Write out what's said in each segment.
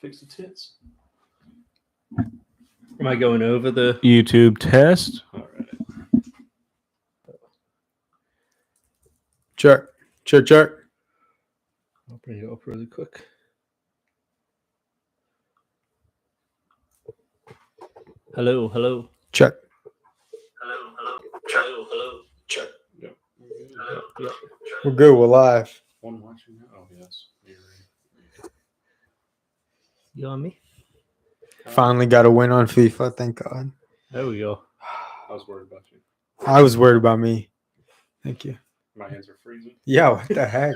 Fix the tits. Am I going over the YouTube test? All right. Check. I'll bring it up really quick. Hello. Check. Check. Yep. Yep. We're good. We're live. One watching now. Oh yes. You on me? Finally got a win on FIFA. Thank God. There we go. I was worried about you. I was worried about me. Thank you. My hands are freezing. Yeah, what the heck?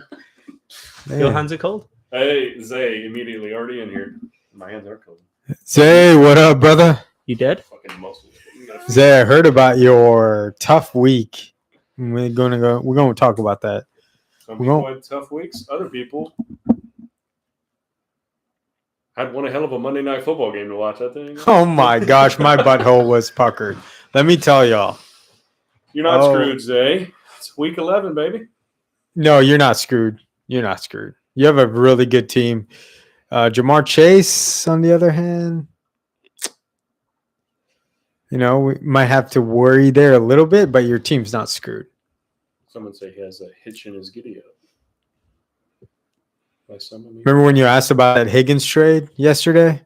Your Man. hands are cold? Hey, Zay, immediately already in here. My hands are cold. Zay, what up, brother? You dead? Fucking muscles. Zay, I heard about your tough week. We're gonna talk about that. Some people had tough weeks. Other people had one hell of a Monday night football game to watch. I think. Oh my gosh, my butthole was puckered. Let me tell y'all. You're not Oh. screwed, Zay. It's week 11, baby. No, you're not screwed. You're not screwed. You have a really good team. Jamar Chase, on the other hand, we might have to worry there a little bit, but your team's not screwed. Someone say he has a hitch in his giddy up. By some of me. Remember when you asked about that Higgins trade yesterday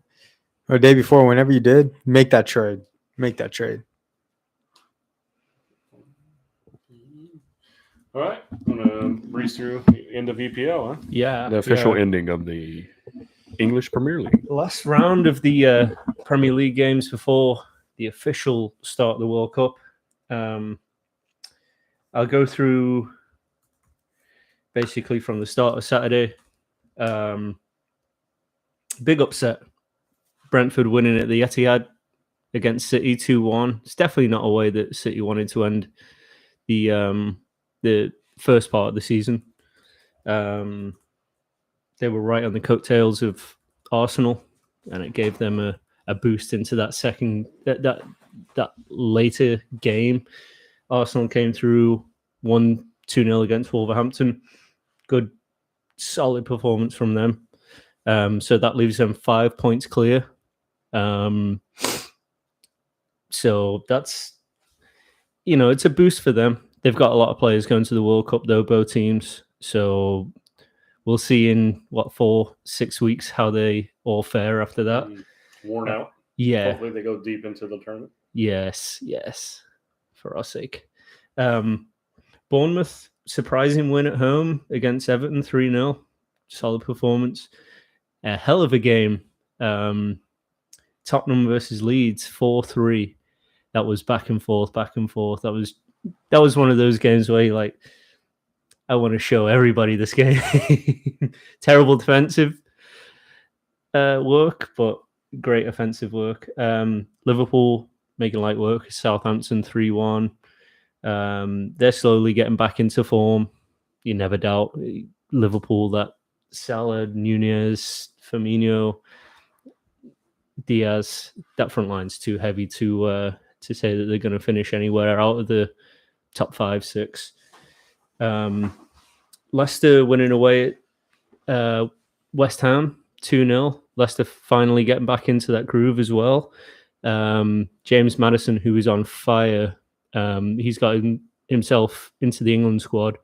or the day before, whenever you did? Make that trade. All right, I'm gonna breeze through the end of EPL, huh? Yeah. The official yeah. ending of the English Premier League. Last round of the Premier League games before the official start of the World Cup. I'll go through basically from the start of Saturday. Big upset. Brentford winning at the Etihad against City 2-1. It's definitely not a way that City wanted to end the first part of the season. They were right on the coattails of Arsenal, and it gave them a boost into that that later game. Arsenal came through 1-2-0 against Wolverhampton. Good, solid performance from them. So that leaves them 5 points clear. So that's, it's a boost for them. They've got a lot of players going to the World Cup, though, both teams. So we'll see in 4-6 weeks how they all fare after that. Worn out. Yeah. Hopefully they go deep into the tournament. Yes. For our sake. Bournemouth, surprising win at home against Everton, 3-0. Solid performance. A hell of a game. Tottenham versus Leeds, 4-3. That was back and forth. That was one of those games where you're like, I want to show everybody this game. Terrible defensive work, but great offensive work. Liverpool making light work. Southampton 3-1. They're slowly getting back into form. You never doubt Liverpool, that Salah, Nunez, Firmino, Diaz, that front line's too heavy to say that they're going to finish anywhere out of the top 5-6. Leicester winning away at West Ham 2-0. Leicester finally getting back into that groove as well. James Maddison, who is on fire, he's got himself into the England squad,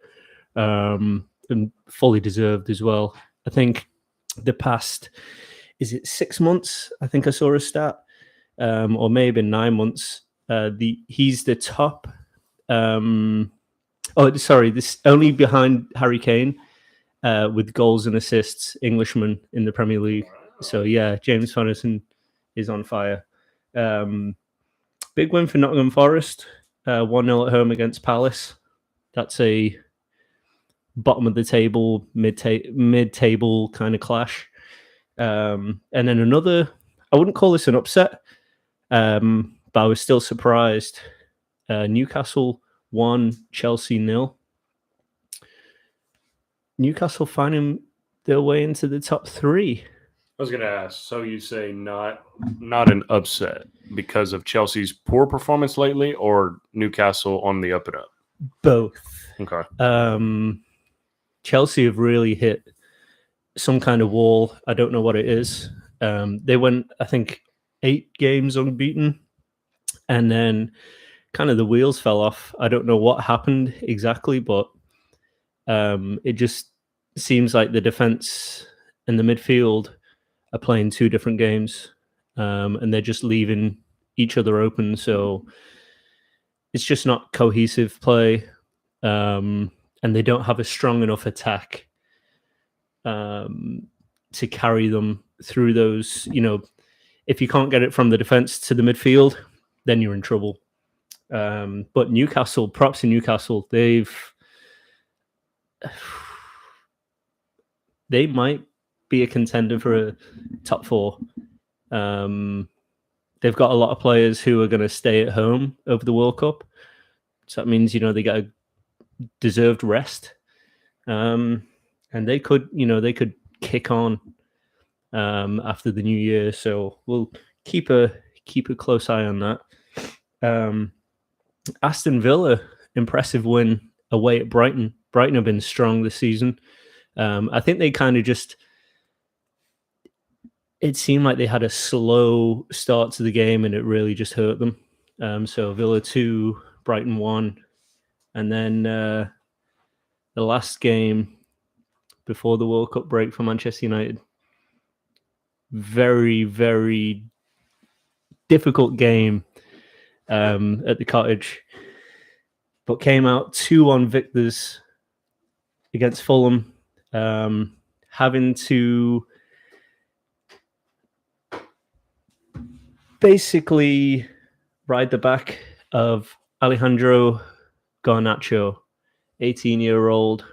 and fully deserved as well. I think the past, is it 6 months? I think I saw a stat, or maybe 9 months. He's the top. This only behind Harry Kane with goals and assists, Englishman in the Premier League. So yeah, James Maddison is on fire. Big win for Nottingham Forest, 1-0 at home against Palace. That's a bottom of the table, mid-table kind of clash. And then another, I wouldn't call this an upset, but I was still surprised. Newcastle 1, Chelsea 0. Newcastle finding their way into the top 3. I was going to ask, so you say not an upset because of Chelsea's poor performance lately, or Newcastle on the up and up? Both. Okay. Chelsea have really hit some kind of wall. I don't know what it is. They went, I think, 8 games unbeaten, and then kind of the wheels fell off. I don't know what happened exactly, but it just seems like the defense and the midfield are playing 2 different games, and they're just leaving each other open. So it's just not cohesive play, and they don't have a strong enough attack to carry them through those. If you can't get it from the defense to the midfield, then you're in trouble. But Newcastle, props to Newcastle, they might be a contender for a top 4. They've got a lot of players who are going to stay at home over the World Cup, so that means they get a deserved rest, and they could kick on after the new year. So we'll keep a close eye on that. Aston Villa, impressive win away at Brighton. Brighton have been strong this season. I think they kind of it seemed like they had a slow start to the game, and it really just hurt them. So Villa 2, Brighton 1, and then the last game before the World Cup break for Manchester United. Very, very difficult game at the Cottage, but came out 2-1 victors against Fulham, having to basically ride the back of Alejandro Garnacho, 18-year-old.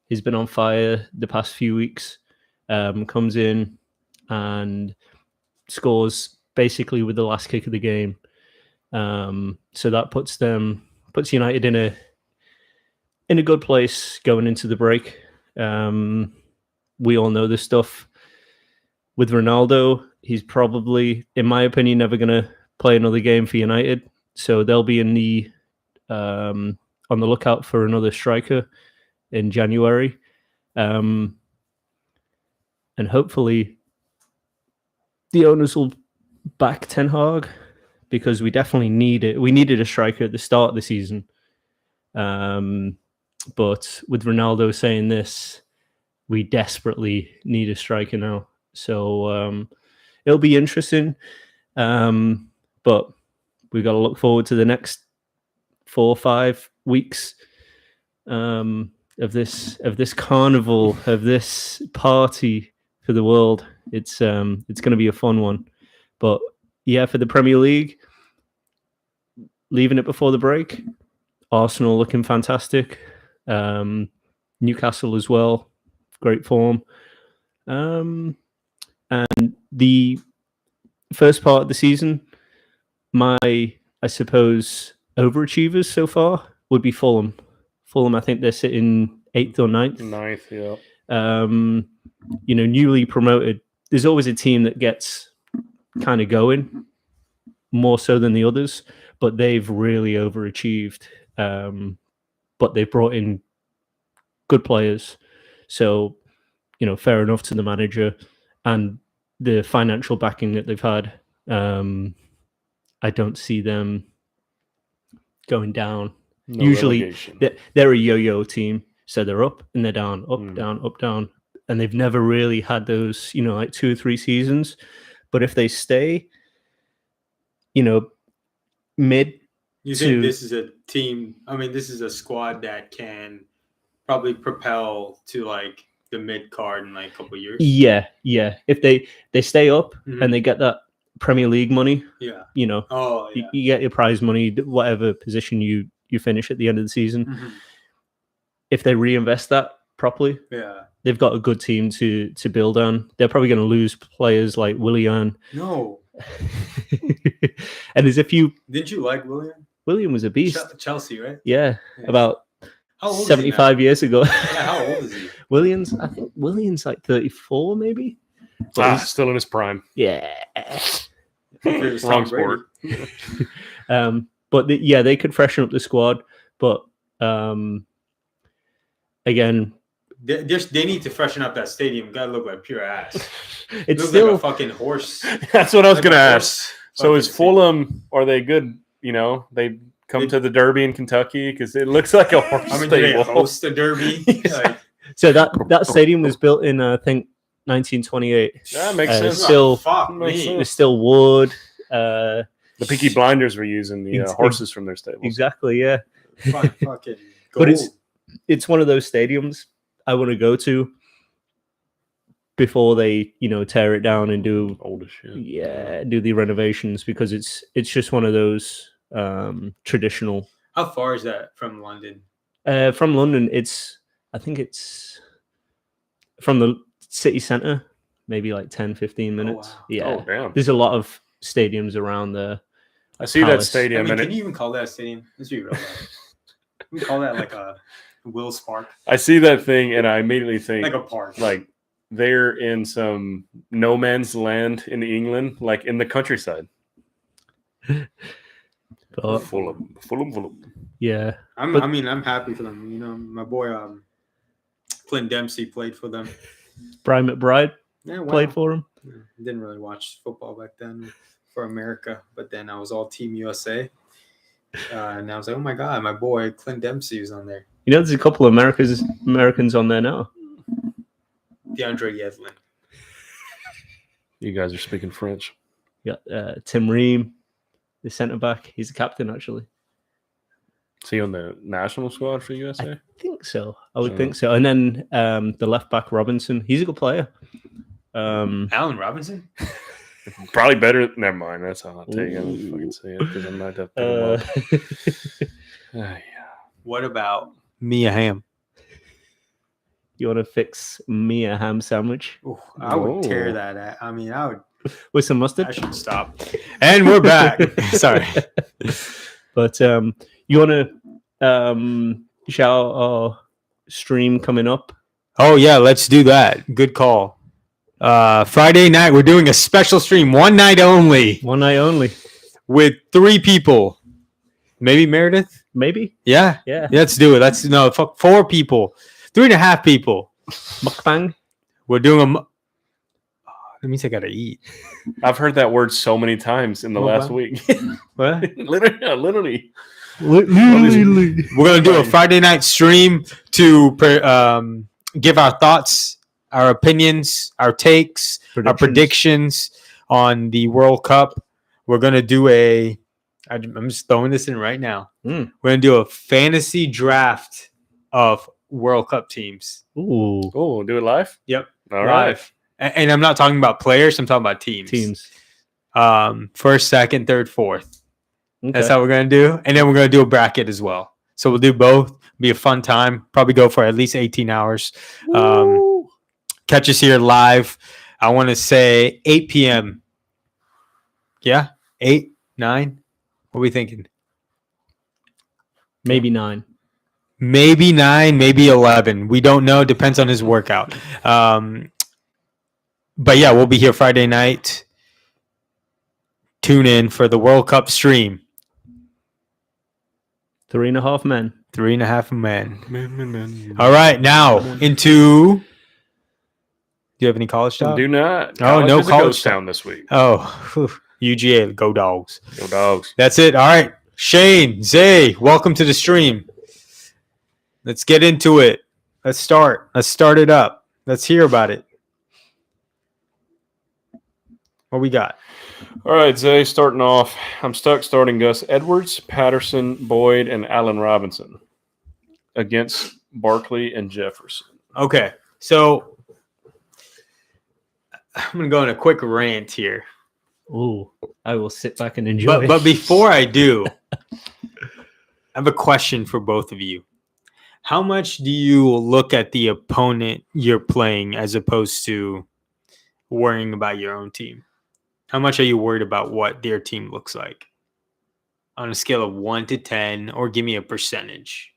He's been on fire the past few weeks. Comes in and scores basically with the last kick of the game. So that puts United in a good place going into the break. We all know this stuff. With Ronaldo, he's probably, in my opinion, never going to play another game for United. So they'll be on the lookout for another striker in January. And hopefully the owners will back Ten Hag, because we definitely need it. We needed a striker at the start of the season. But with Ronaldo saying this, we desperately need a striker now. So it'll be interesting. But we've got to look forward to the next 4 or 5 weeks of this carnival, of this party for the world. It's going to be a fun one. But yeah, for the Premier League, leaving it before the break, Arsenal looking fantastic. Newcastle as well, great form. And the first part of the season, I suppose, overachievers so far would be Fulham. Fulham, I think they're sitting 8th or 9th. 9th, yeah. Newly promoted. There's always a team that gets kind of going more so than the others, but they've really overachieved. But they've brought in good players. So, fair enough to the manager and the financial backing that they've had. I don't see them going down. No Usually relegation. they're a yo-yo team. So they're up and they're down, up, down, up, down. And they've never really had those, like 2 or 3 seasons. But if they stay, mid. You think this is a team? I mean, this is a squad that can probably propel to like the mid card in like a couple of years. Yeah. If they stay up and they get that Premier League money, yeah, you get your prize money, whatever position you finish at the end of the season. If they reinvest that properly, they've got a good team to build on. They're probably going to lose players like Willian. No. And there's a few. Didn't you like Willian? Willian was a beast. Chelsea, right? Yeah. About How old 75 years ago. Yeah, how old is he? I think Willian's like 34, maybe. Still in his prime. Yeah. Wrong sport. But they could freshen up the squad. But again, They need to freshen up that stadium. Gotta look like pure ass. It's Looks still like a fucking horse. That's what I was Like going to a ask. horse So is fucking Fulham, are they good? You know, they come They- to the Derby in Kentucky because it looks like a horse I mean, do they stable. host a derby? Like, so that stadium was built in I think 1928. That makes Uh, sense. still- fuck Makes me. sense. There's still wood. Uh, The Peaky Blinders were using the Ex- horses from their stables. exactly. Yeah. Fucking But gold. it's one of those stadiums I want to go to before they tear it down and do Old as shit. do the renovations, because it's just one of those traditional. How far is that from London? From London, I think it's from the city centre, maybe like 10-15 minutes. wow. Yeah, Oh, damn. there's a lot of stadiums around there. I see that Palace. I stadium mean, and can it, you even call that a stadium? Let's be real. Can we call that like a Will's Park? I see that thing and I immediately think Like a park. like they're in some no man's land in England, like in the countryside. But Fulham. yeah, I'm but- I'm happy for them. You know, my boy Clint Dempsey played for them. Brian McBride Yeah, well, played for him. Didn't really watch football back then for America, but then I was all Team USA. And I was like, oh my god, my boy Clint Dempsey was on there. There's a couple of Americans on there now. DeAndre Yedlin. You guys are speaking French. You got Tim Ream, the centre back. He's the captain, actually. Is he on the national squad for USA? I think so. I would Oh. think so. And then the left back Robinson. He's a good player. Allen Robinson? Probably better. Never mind. That's how I'll take it. I'm just fucking say it because I might have to pick him up. Yeah. What about Mia Hamm? You want to fix me a ham sandwich Ooh, I would tear Whoa. that at. I mean, I with some mustard? should stop. And we're back. Sorry. But you want to shout out our stream coming up? Oh yeah, let's do that. Good call. Friday night, we're doing a special stream, one night only, One night only, with 3 people. Maybe Meredith? maybe. Yeah. Yeah. Let's do it. Fuck 4 people. 3.5 people. Mukbang. We're doing a. That means I gotta eat. I've heard that word so many times in the Oh, last wow. week. What? Literally. We're gonna do a Friday night stream to give our thoughts, our opinions, our takes, our predictions on the World Cup. We're gonna do I'm just throwing this in right now. Mm. We're gonna do a fantasy draft of World Cup teams. Ooh, Oh, do it live? Yep. All right. Live. And I'm not talking about players. I'm talking about teams. teams. First, second, third, fourth. Okay. That's how we're gonna do. And then we're gonna do a bracket as well. So we'll do both. Be a fun time. Probably go for at least 18 hours. Catch us here live. I want to say 8 p.m. Yeah, 8, 9. What are we thinking? Maybe 9. Maybe 9, maybe 11. We don't know. Depends on his workout. But yeah, we'll be here Friday night. Tune in for the World Cup stream. 3.5 men. 3.5 men. Man. All right, now into. Do you have any college talk? Do not. Oh, no College is a college ghost talk. town this week. Oh, whew. UGA, go dogs. Go dogs. That's it. All right. Shane, Zay, welcome to the stream. Let's get into it. Let's start. Let's start it up. Let's hear about it. What we got? All right, Zay, starting off. I'm stuck starting Gus Edwards, Patterson, Boyd, and Allen Robinson against Barkley and Jefferson. Okay. So I'm going to go on a quick rant here. Ooh, I will sit back and enjoy. But before I do, I have a question for both of you. How much do you look at the opponent you're playing as opposed to worrying about your own team? How much are you worried about what their team looks like? On a scale of 1 to 10, or give me a percentage.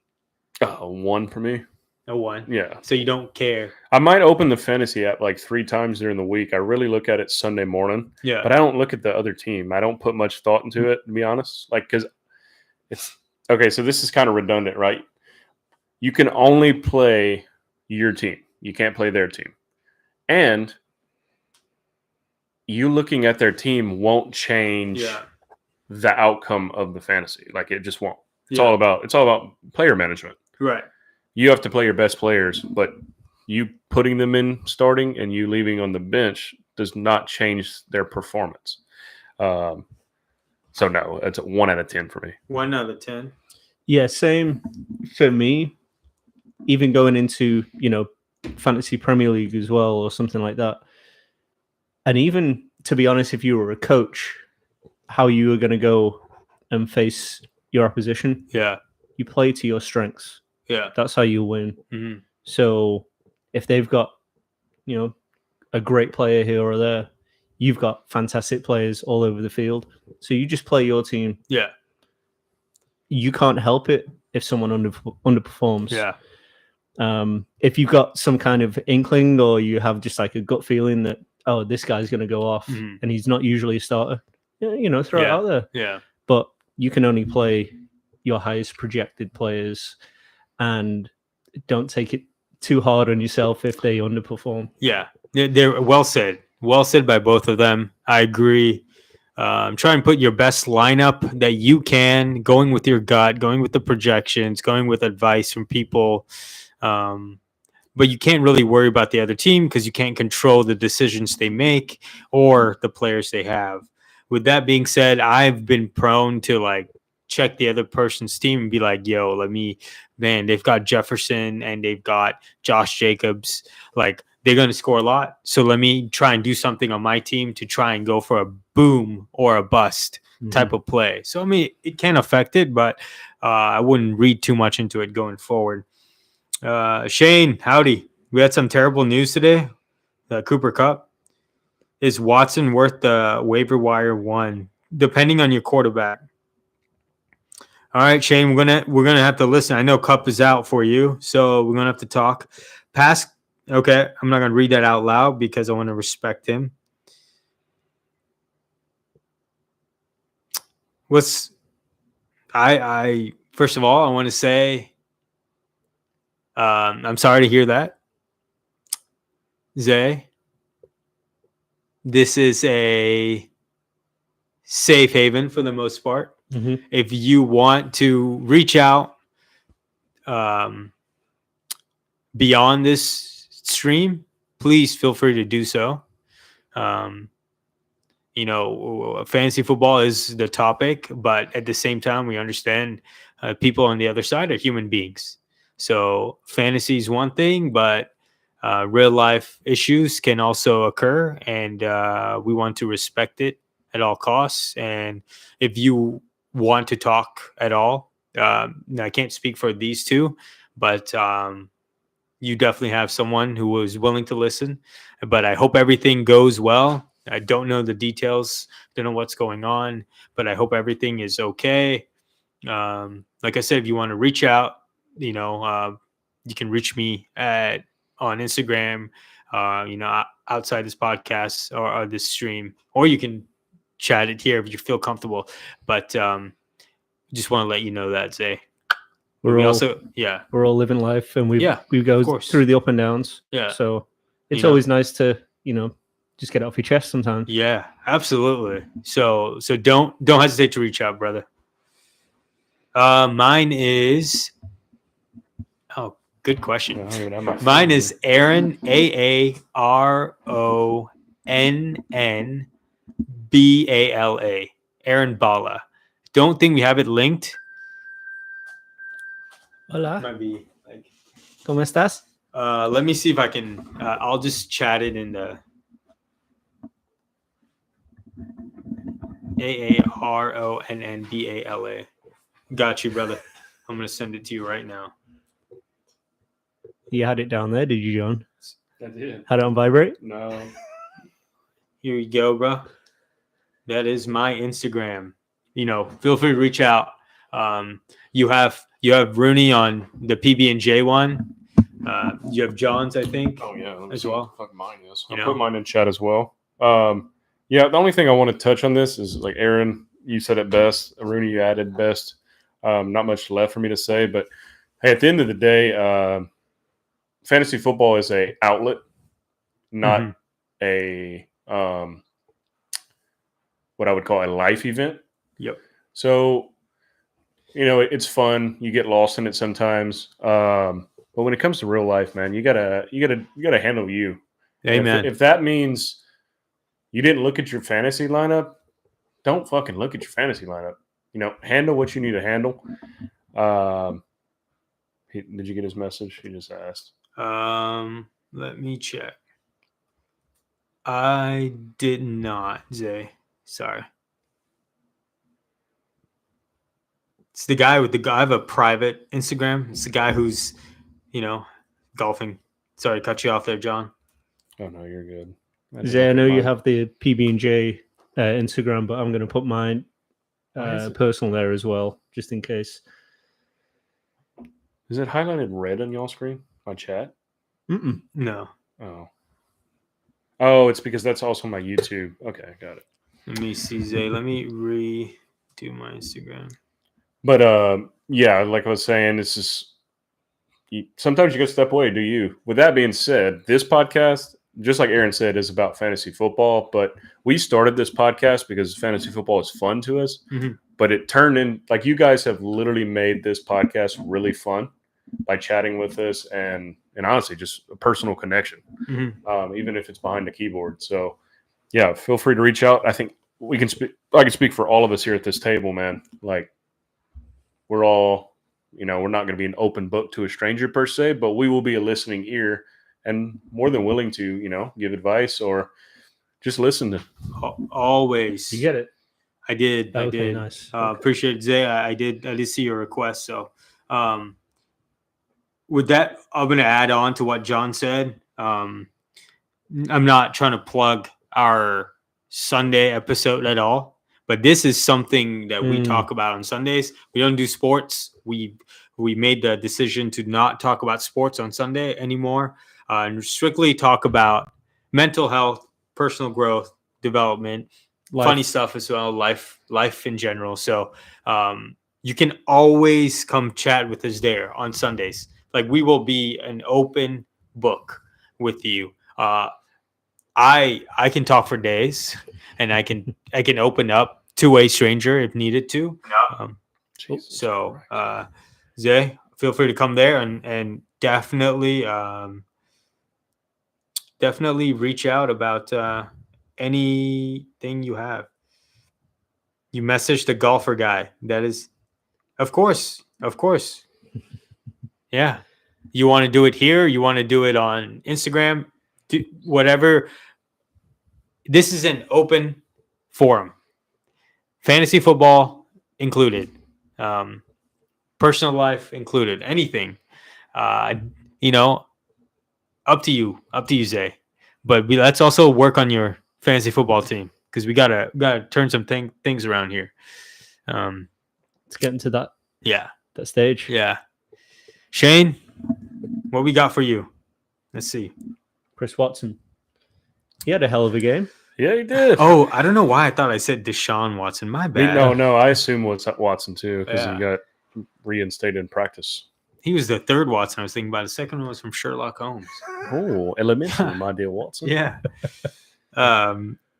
1 for me. A 1. Yeah. So you don't care. I might open the fantasy app like 3 times during the week. I really look at it Sunday morning, Yeah. but I don't look at the other team. I don't put much thought into it, to be honest. Like, because it's okay. So this is kind of redundant, right? You can only your team. You can't play their team. And you looking at their team won't change the outcome of the fantasy. Like it just won't. It's all about player management. Right. You have to play your best players, but you putting them in starting and you leaving on the bench does not change their performance. So no, it's a 1 out of 10 for me. 1 out of 10. Yeah, same for me. Even going into, Fantasy Premier League as well or something like that. And even, to be honest, if you were a coach, how you were going to go and face your opposition, Yeah. you play to your strengths. Yeah. That's how you win. Mm-hmm. So if they've got, a great player here or there, you've got fantastic players all over the field. So you just play your team. Yeah. You can't help it if someone underperforms. Yeah. If you've got some kind of inkling or you have just like a gut feeling that, oh, this guy's going to go off and he's not usually a starter, throw it out there. Yeah. But you can only play your highest projected players and don't take it too hard on yourself if they underperform. Yeah. They're well said. Well said by both of them. I agree. Try and put your best lineup that you can, going with your gut, going with the projections, going with advice from people. But you can't really worry about the other team because you can't control the decisions they make or the players they have. With that being said, I've been prone to check the other person's team and be like, yo, they've got Jefferson and they've got Josh Jacobs. They're going to score a lot. So let me try and do something on my team to try and go for a boom or a bust type of play. So, it can affect it, but I wouldn't read too much into it going forward. Shane, howdy. We had some terrible news today. The Cooper Kupp. Is Watson worth the waiver wire 1, depending on your quarterback? All right, Shane, we're gonna have to listen. I know Kupp is out for you, so we're gonna have to talk. Okay, I'm not gonna read that out loud because I want to respect him. I first of all, I want to say I'm sorry to hear that, Zay. This is a safe haven for the most part. Mm-hmm. If you want to reach out beyond this stream, please feel free to do so. Fantasy football is the topic, but at the same time, we understand people on the other side are human beings. So fantasy is one thing, but real life issues can also occur, and we want to respect it at all costs. And if you want to talk at all, I can't speak for these two, but you definitely have someone who was willing to listen. But I hope everything goes well. I don't know the details, don't know what's going on, but I hope everything is okay. Like I said, if you want to reach out, you can reach me on Instagram, outside this podcast or this stream, or you can chat it here if you feel comfortable. But just want to let you know that, Zay. We're all living life, and we of go course. through the up and downs. Yeah. So it's always nice to just get it off your chest sometimes. Yeah, absolutely. So don't hesitate to reach out, brother. Mine is. Oh, good question. Mine is Aaron, AARONNBALA. Aaron Bala. Don't think we have it linked. Hola. Might be ¿Cómo estás? Let me see if I can. I'll just chat it in the AARONNBALA. Got you, brother. I'm gonna send it to you right now. You had it down there, did you, John? I did. Had it on vibrate? No. Here you go, bro. That is my Instagram. Feel free to reach out. You have Rooney on the PB&J one. You have John's, I think. Oh yeah, as well. Fuck mine is. I'll put mine in chat as well. The only thing I want to touch on this is Aaron, you said it best. Rooney, you added best. Not much left for me to say, but hey, at the end of the day, fantasy football is a outlet, not Mhm. a what I would call a life event. Yep. So, it's fun. You get lost in it sometimes. But when it comes to real life, man, you gotta handle you. And Amen. If that means you didn't look at your fantasy lineup, don't fucking look at your fantasy lineup. Handle what you need to handle. Did you get his message? He just asked. Let me check. I did not, Zay. Sorry. It's the guy with I have a private Instagram. It's the guy who's, golfing. Sorry to cut you off there, John. Oh no, you're good. Zay, I know you have the PB&J Instagram, but I'm going to put mine Why is it- personal there as well, just in case. Is it highlighted red on y'all screen? My chat? Mm-mm. No. Oh, it's because that's also my YouTube. Okay, got it. Let me see, Zay. Let me redo my Instagram. But yeah, like I was saying, this is sometimes you got to step away. Do you? With that being said, this podcast, just like Aaron said, is about fantasy football. But we started this podcast because fantasy football is fun to us. Mhm. But it turned in like you guys have literally made this podcast really fun by chatting with us and honestly just a personal connection, even if it's behind the keyboard. So yeah, feel free to reach out. I think we can speak. I can speak for all of us here at this table, man. Like we're all, we're not going to be an open book to a stranger per se, but we will be a listening ear and more than willing to, give advice or just listen to. Always. You get it? I did. I Okay, did. nice. Appreciate it, Zay. I did see your request. So, with that, I'm going to add on to what John said. I'm not trying to plug our Sunday episode at all, but this is something that we talk about on Sundays. We don't do sports. We made the decision to not talk about sports on Sunday anymore, and strictly talk about mental health, personal growth, development, funny stuff as well, life in general. So you can always come chat with us there on Sundays. Like we will be an open book with you. I can talk for days, and I can open up to a stranger if needed to. So Zay, feel free to come there and definitely reach out about anything you have. You message the golfer guy. That is, of course. Yeah. You want to do it here? You want to do it on Instagram? Whatever. This is an open forum. Fantasy football included. Personal life included. Anything. Up to you, Zay. But let's also work on your fantasy football team because we gotta turn some things around here. It's getting to that stage. Yeah. Shane, what we got for you? Let's see. Chris Watson. He had a hell of a game. Yeah, he did. Oh, I don't know why I thought I said Deshaun Watson. My bad. No, I assume it's Watson too because Yeah. he got reinstated in practice. He was the third Watson I was thinking about. The second one was from Sherlock Holmes. Oh, elementary, my dear Watson. Yeah.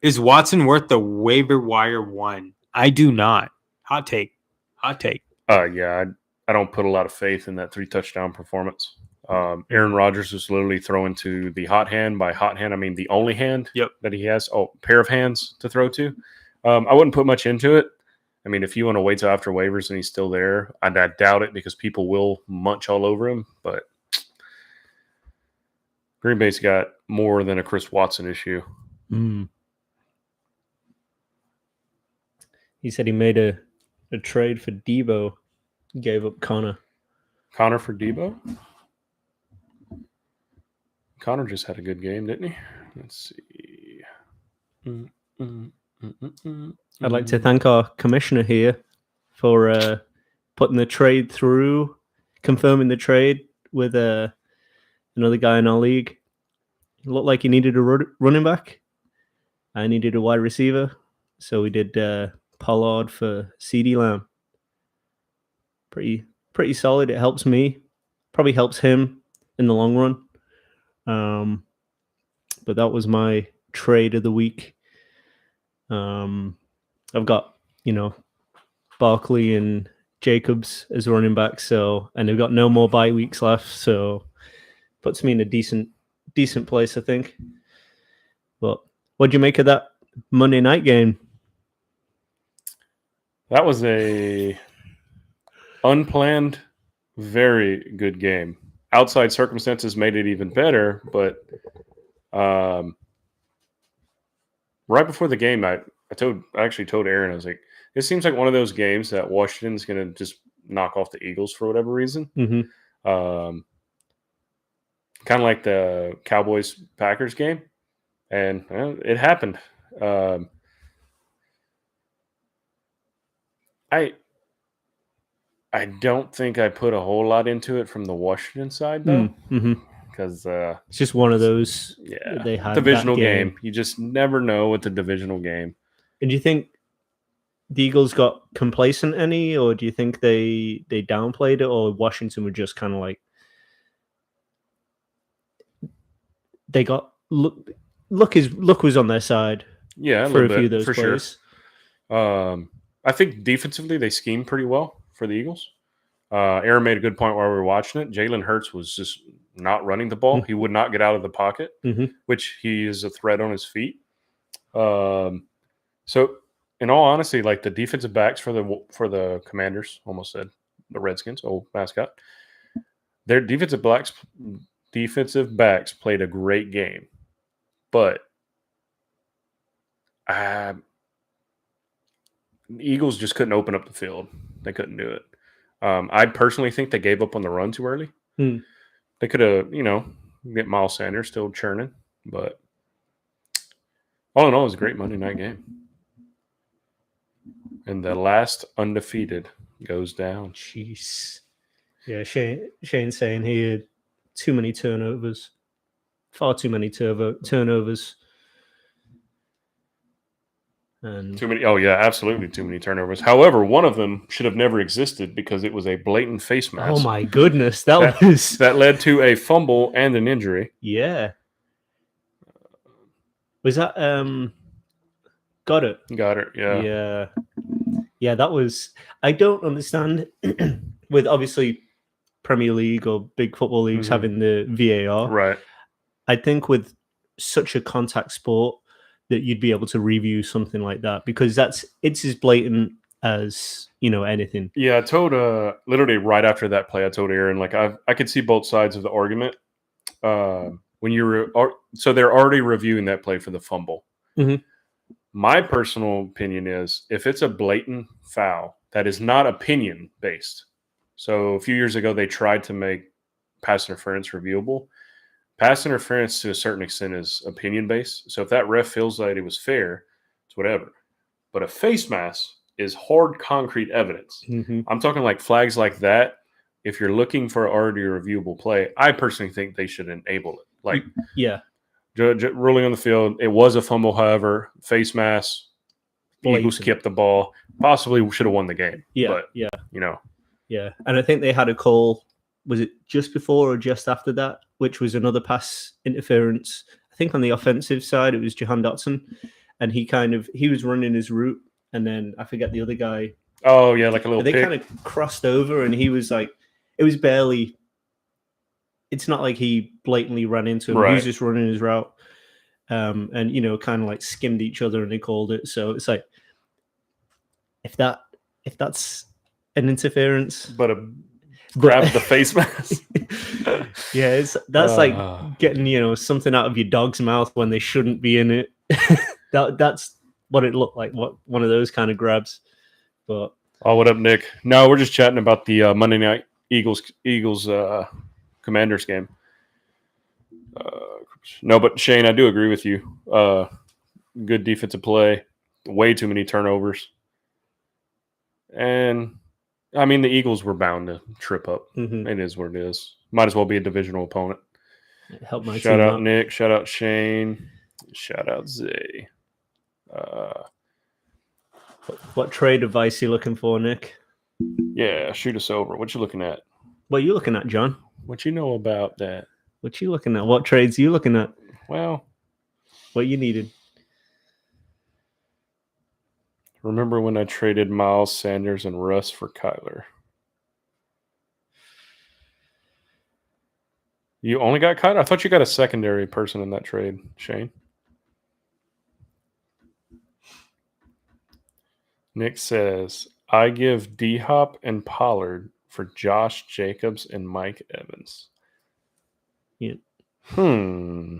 Is Watson worth the waiver wire one? I do not. Hot take. Yeah, I don't put a lot of faith in that 3-touchdown performance. Aaron Rodgers is literally throwing to the hot hand. By hot hand, I mean the only hand that he has. Oh, pair of hands to throw to. I wouldn't put much into it. I mean, if you want to wait till after waivers and he's still there, I doubt it because people will munch all over him. But Green Bay's got more than a Chris Watson issue. He said he made a trade for Debo, gave up Connor. Connor for Debo? Connor just had a good game, didn't he? Let's see. I'd like to thank our commissioner here for putting the trade through, confirming the trade with another guy in our league. It looked like he needed a running back. I needed a wide receiver. So we did Pollard for CeeDee Lamb. Pretty solid. It helps me. Probably helps him in the long run. But that was my trade of the week. I've got, Barkley and Jacobs as running back, and they've got no more bye weeks left, so puts me in a decent place, I think. But what do you make of that Monday night game? That was a unplanned, very good game. Outside circumstances made it even better, but right before the game, I actually told Aaron, I was like, it seems like one of those games that Washington's going to just knock off the Eagles for whatever reason. Mm-hmm. Kind of like the Cowboys-Packers game. And it happened. I don't think I put a whole lot into it from the Washington side, though. Mm-hmm. Because it's just one of those they had divisional that game. You just never know with the divisional game. And do you think the Eagles got complacent any, or do you think they downplayed it, or Washington were just kind of like they got look was on their side? Yeah, for a few of those for plays. Sure. I think defensively they schemed pretty well for the Eagles. Aaron made a good point while we were watching it. Jalen Hurts was just not running the ball. Mm-hmm. He would not get out of the pocket, mm-hmm. which he is a threat on his feet. So, in all honesty, like the defensive backs for the Commanders, almost said the Redskins, old mascot, their defensive backs played a great game, but the Eagles just couldn't open up the field. They couldn't do it. I personally think they gave up on the run too early. They could have, get Miles Sanders still churning, but all in all, it was a great Monday night game. And the last undefeated goes down. Jeez. Yeah, Shane saying he had too many turnovers. Far too many turnovers. And too many. Oh, yeah, absolutely too many turnovers. However, one of them should have never existed because it was a blatant face mask. Oh, my goodness. That led to a fumble and an injury. Yeah. Was that Got it, yeah. That was, I don't understand with obviously Premier League or big football leagues having the VAR, right? I think with such a contact sport that you'd be able to review something like that because it's as blatant as anything. Yeah, I told literally right after that play, I told Aaron like I could see both sides of the argument. So they're already reviewing that play for the fumble. Mm-hmm. My personal opinion is if it's a blatant foul that is not opinion based. So a few years ago, they tried to make pass interference reviewable. Pass interference to a certain extent is opinion based. So if that ref feels like it was fair, it's whatever. But a face mask is hard concrete evidence. Mm-hmm. I'm talking like flags like that. If you're looking for an already reviewable play, I personally think they should enable it. Like, yeah. Ruling on the field, it was a fumble, however, face mask, Eagles kept the ball, possibly should have won the game. Yeah, but, yeah. Yeah, and I think they had a call, was it just before or just after that, which was another pass interference. I think on the offensive side, it was Jahan Dotson, and he was running his route, and then I forget the other guy. Oh, yeah, like a little They pick. kind of crossed over, and he was like, it was barely... It's not like he blatantly ran into him. Right. He was just running his route, and kind of like skimmed each other, and they called it. So it's like, if that's an interference, but grab the face mask. Yeah, that's like getting something out of your dog's mouth when they shouldn't be in it. That's what it looked like. What one of those kind of grabs. But what up, Nick? No, we're just chatting about the Monday night Eagles. Commanders game. No, but Shane, I do agree with you. Good defensive play, way too many turnovers. And, I mean, the Eagles were bound to trip up. Mm-hmm. It is what it is. Might as well be a divisional opponent. Help my shout team out Nick. Shout out Shane. Shout out Zay. What trade advice are you looking for, Nick? Yeah, shoot us over. What you looking at? What are you looking at, John? What you know about that? What you looking at? What trades you looking at? Well, What you needed? remember when I traded Miles Sanders and Russ for Kyler? You only got Kyler? I thought you got a secondary person in that trade, Shane. Nick says, I give D-Hop and Pollard for Josh Jacobs and Mike Evans. Yeah. Hmm.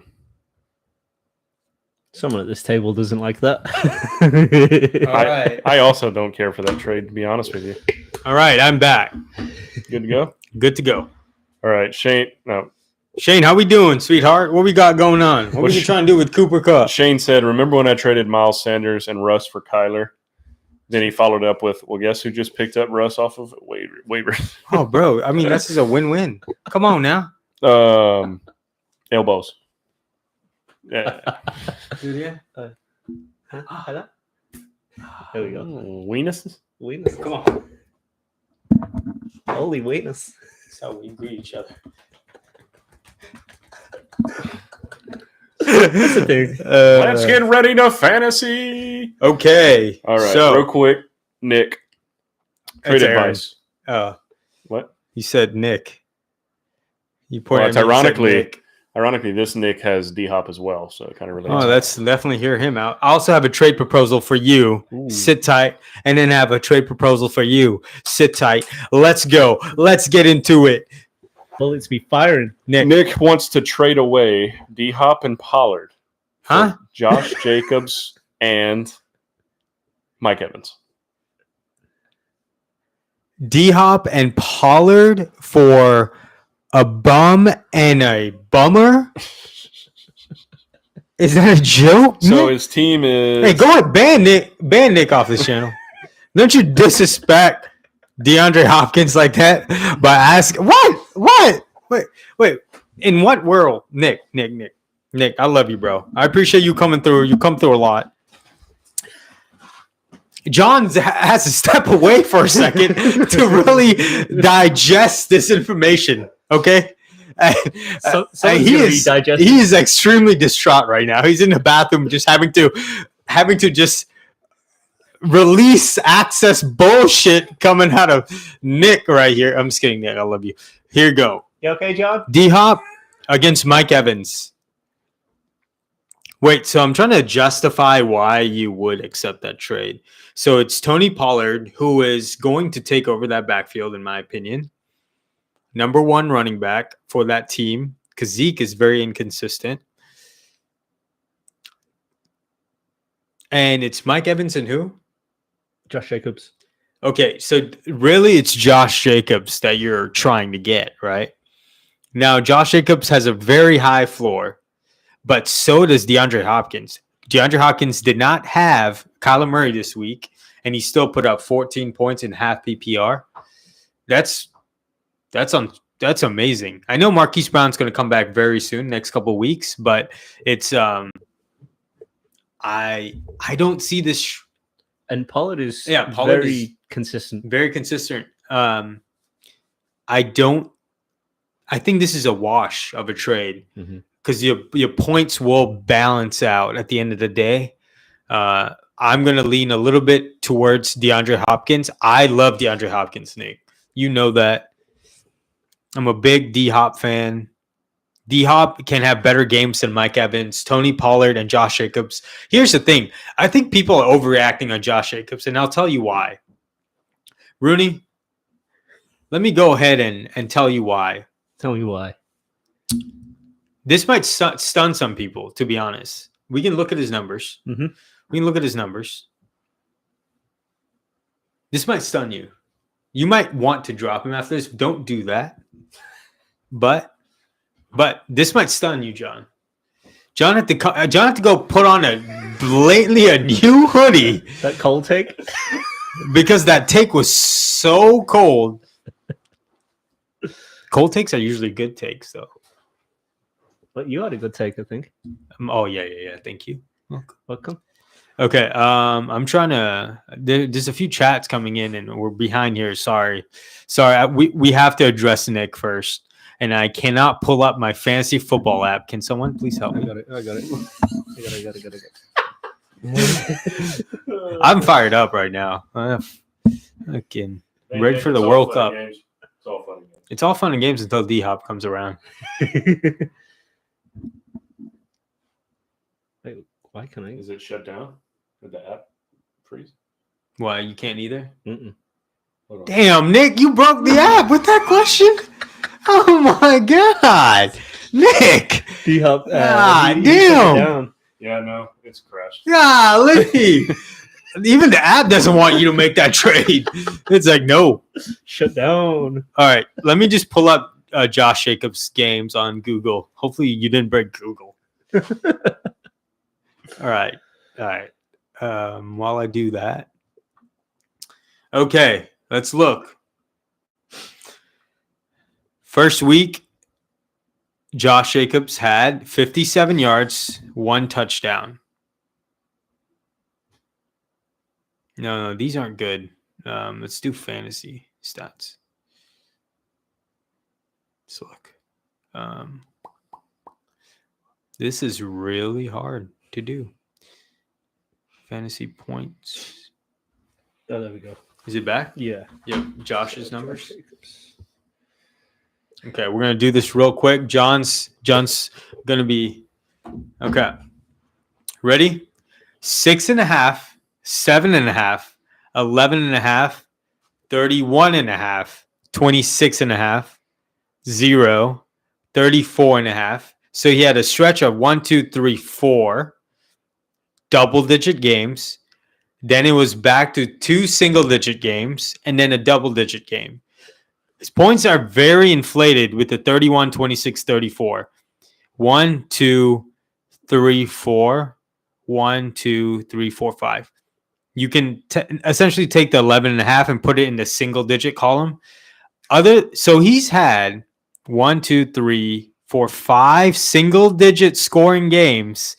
Someone at this table doesn't like that. All right. I also don't care for that trade, to be honest with you. All right, I'm back. Good to go? Good to go. All right, Shane. No, Shane, how we doing, sweetheart? What we got going on? What we trying to do with Cooper Kupp? Shane said, remember when I traded Miles Sanders and Russ for Kyler? Then he followed up with, well, guess who just picked up Russ off of waivers? Oh, bro. I mean, this is a win-win. Come on now. Elbows. Yeah. There we go. Weenuses? Weakness. Come on. Holy weakness. That's how we greet each other. That's the thing. Let's get ready to fantasy. Okay. All right, So, real quick, Nick. Trade That's Aaron. advice. What? You said Nick. You Well, pointed it's at me, you said ironically, Nick. this Nick has D-Hop as well, so it kind of relates. Oh, that's definitely hear him out. I also have a trade proposal for you. Ooh. Sit tight. And then have a trade proposal for you. Sit tight. Let's go. Let's get into it. Bullets be firing. Nick wants to trade away D-Hop and Pollard. for Huh? Josh Jacobs and Mike Evans. D-Hop and Pollard for a bum and a bummer? Is that a joke? So Nick? his team is. Hey, go ahead, ban Nick off this channel. Don't you disrespect DeAndre Hopkins like that by asking what? Wait. In what world? Nick, I love you, bro. I appreciate you coming through. You come through a lot. John has to step away for a second to really digest this information. Okay. He is extremely distraught right now. He's in the bathroom just having to just release access bullshit coming out of Nick right here. I'm just kidding, Nick. I love you. Here you go. You okay, John? D-Hop against Mike Evans. Wait, so I'm trying to justify why you would accept that trade. So it's Tony Pollard who is going to take over that backfield, in my opinion. Number one running back for that team because Zeke is very inconsistent. And it's Mike Evans and who? Josh Jacobs. Okay, so really it's Josh Jacobs that you're trying to get, right? Now, Josh Jacobs has a very high floor, but so does DeAndre Hopkins. DeAndre Hopkins did not have Kyler Murray this week, and he still put up 14 points in half PPR. That's amazing. I know Marquise Brown's going to come back very soon, next couple of weeks, but it's I don't see this. And Pollard is Pollard very is consistent. very consistent. I think this is a wash of a trade because your points will balance out at the end of the day. I'm going to lean a little bit towards DeAndre Hopkins. I love DeAndre Hopkins, Nick. You know that. I'm a big D-Hop fan. D-Hop can have better games than Mike Evans, Tony Pollard, and Josh Jacobs. Here's the thing. I think people are overreacting on Josh Jacobs, and I'll tell you why. Rooney, let me go ahead and tell you why. Tell me why. This might stun some people, to be honest. We can look at his numbers. Mm-hmm. We can look at his numbers. This might stun you. You might want to drop him after this. Don't do that. But this might stun you, John. John had to go put on blatantly a new hoodie. That cold take? Because that take was so cold. Cold takes are usually good takes, though. But you had a good take, I think. Oh, yeah. Thank you. Welcome. Okay. I'm trying to. There's a few chats coming in, and we're behind here. Sorry. We have to address Nick first. and I cannot pull up my fantasy football app. Can someone please help me? it. I got it. I'm fired up right now. Fucking ready for the It's all World fun Cup. and games. It's all fun and games. It's all fun and games until D Hop comes around. Wait, why can I? Is it shut down? Did the app freeze? Why you can't either? Mm-mm. Hold on. Damn, Nick, you broke the app with that question. Oh my god, Nick! D-Hop. Damn! Yeah, no, it's crashed. Golly! Even the app doesn't want you to make that trade. It's like no. Shut down. All right, let me just pull up Josh Jacobs games on Google. Hopefully, you didn't break Google. All right. While I do that, okay, let's look. First week, Josh Jacobs had 57 yards, 1 touchdown. No, these aren't good. Let's do fantasy stats. So look. This is really hard to do. Fantasy points. Oh, there we go. Is it back? Yeah. Yep. Josh's numbers. Okay, we're gonna do this real quick. John's gonna be okay. Ready? 6.5, 7.5, 11.5, 31.5, 26.5, 0, 34.5. So he had a stretch of 1, 2, 3, 4 double-digit games. Then it was back to 2 single-digit games and then a double-digit game. His points are very inflated with the 31, 26, 34. 1, 2, 3, 4. 1, 2, 3, 4, 5. You can essentially take the 11.5 and put it in the single-digit column. So he's had 1, 2, 3, 4, 5 single-digit scoring games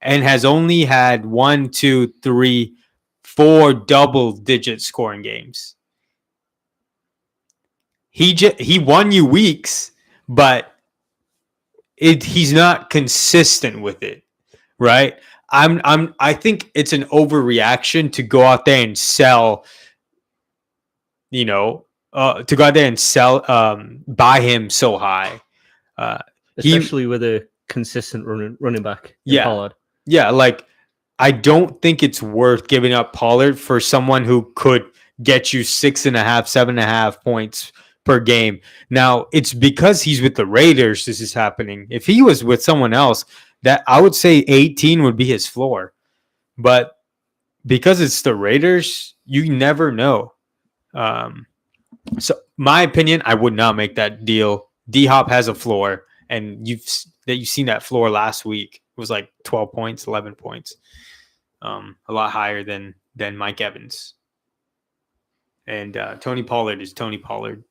and has only had 1, 2, 3, 4 double-digit scoring games. He won you weeks, but he's not consistent with it, right? I think it's an overreaction to go out there and sell, buy him so high. Especially with a consistent running back. Yeah. Pollard. Yeah, like I don't think it's worth giving up Pollard for someone who could get you 6.5, 7.5 points per game. Now, it's because he's with the Raiders this is happening. If he was with someone else, that I would say 18 would be his floor. But because it's the Raiders, you never know. So my opinion, I would not make that deal. D-Hop has a floor, and you've seen that floor last week. It was like 12 points, 11 points. A lot higher than Mike Evans. And Tony Pollard is Tony Pollard.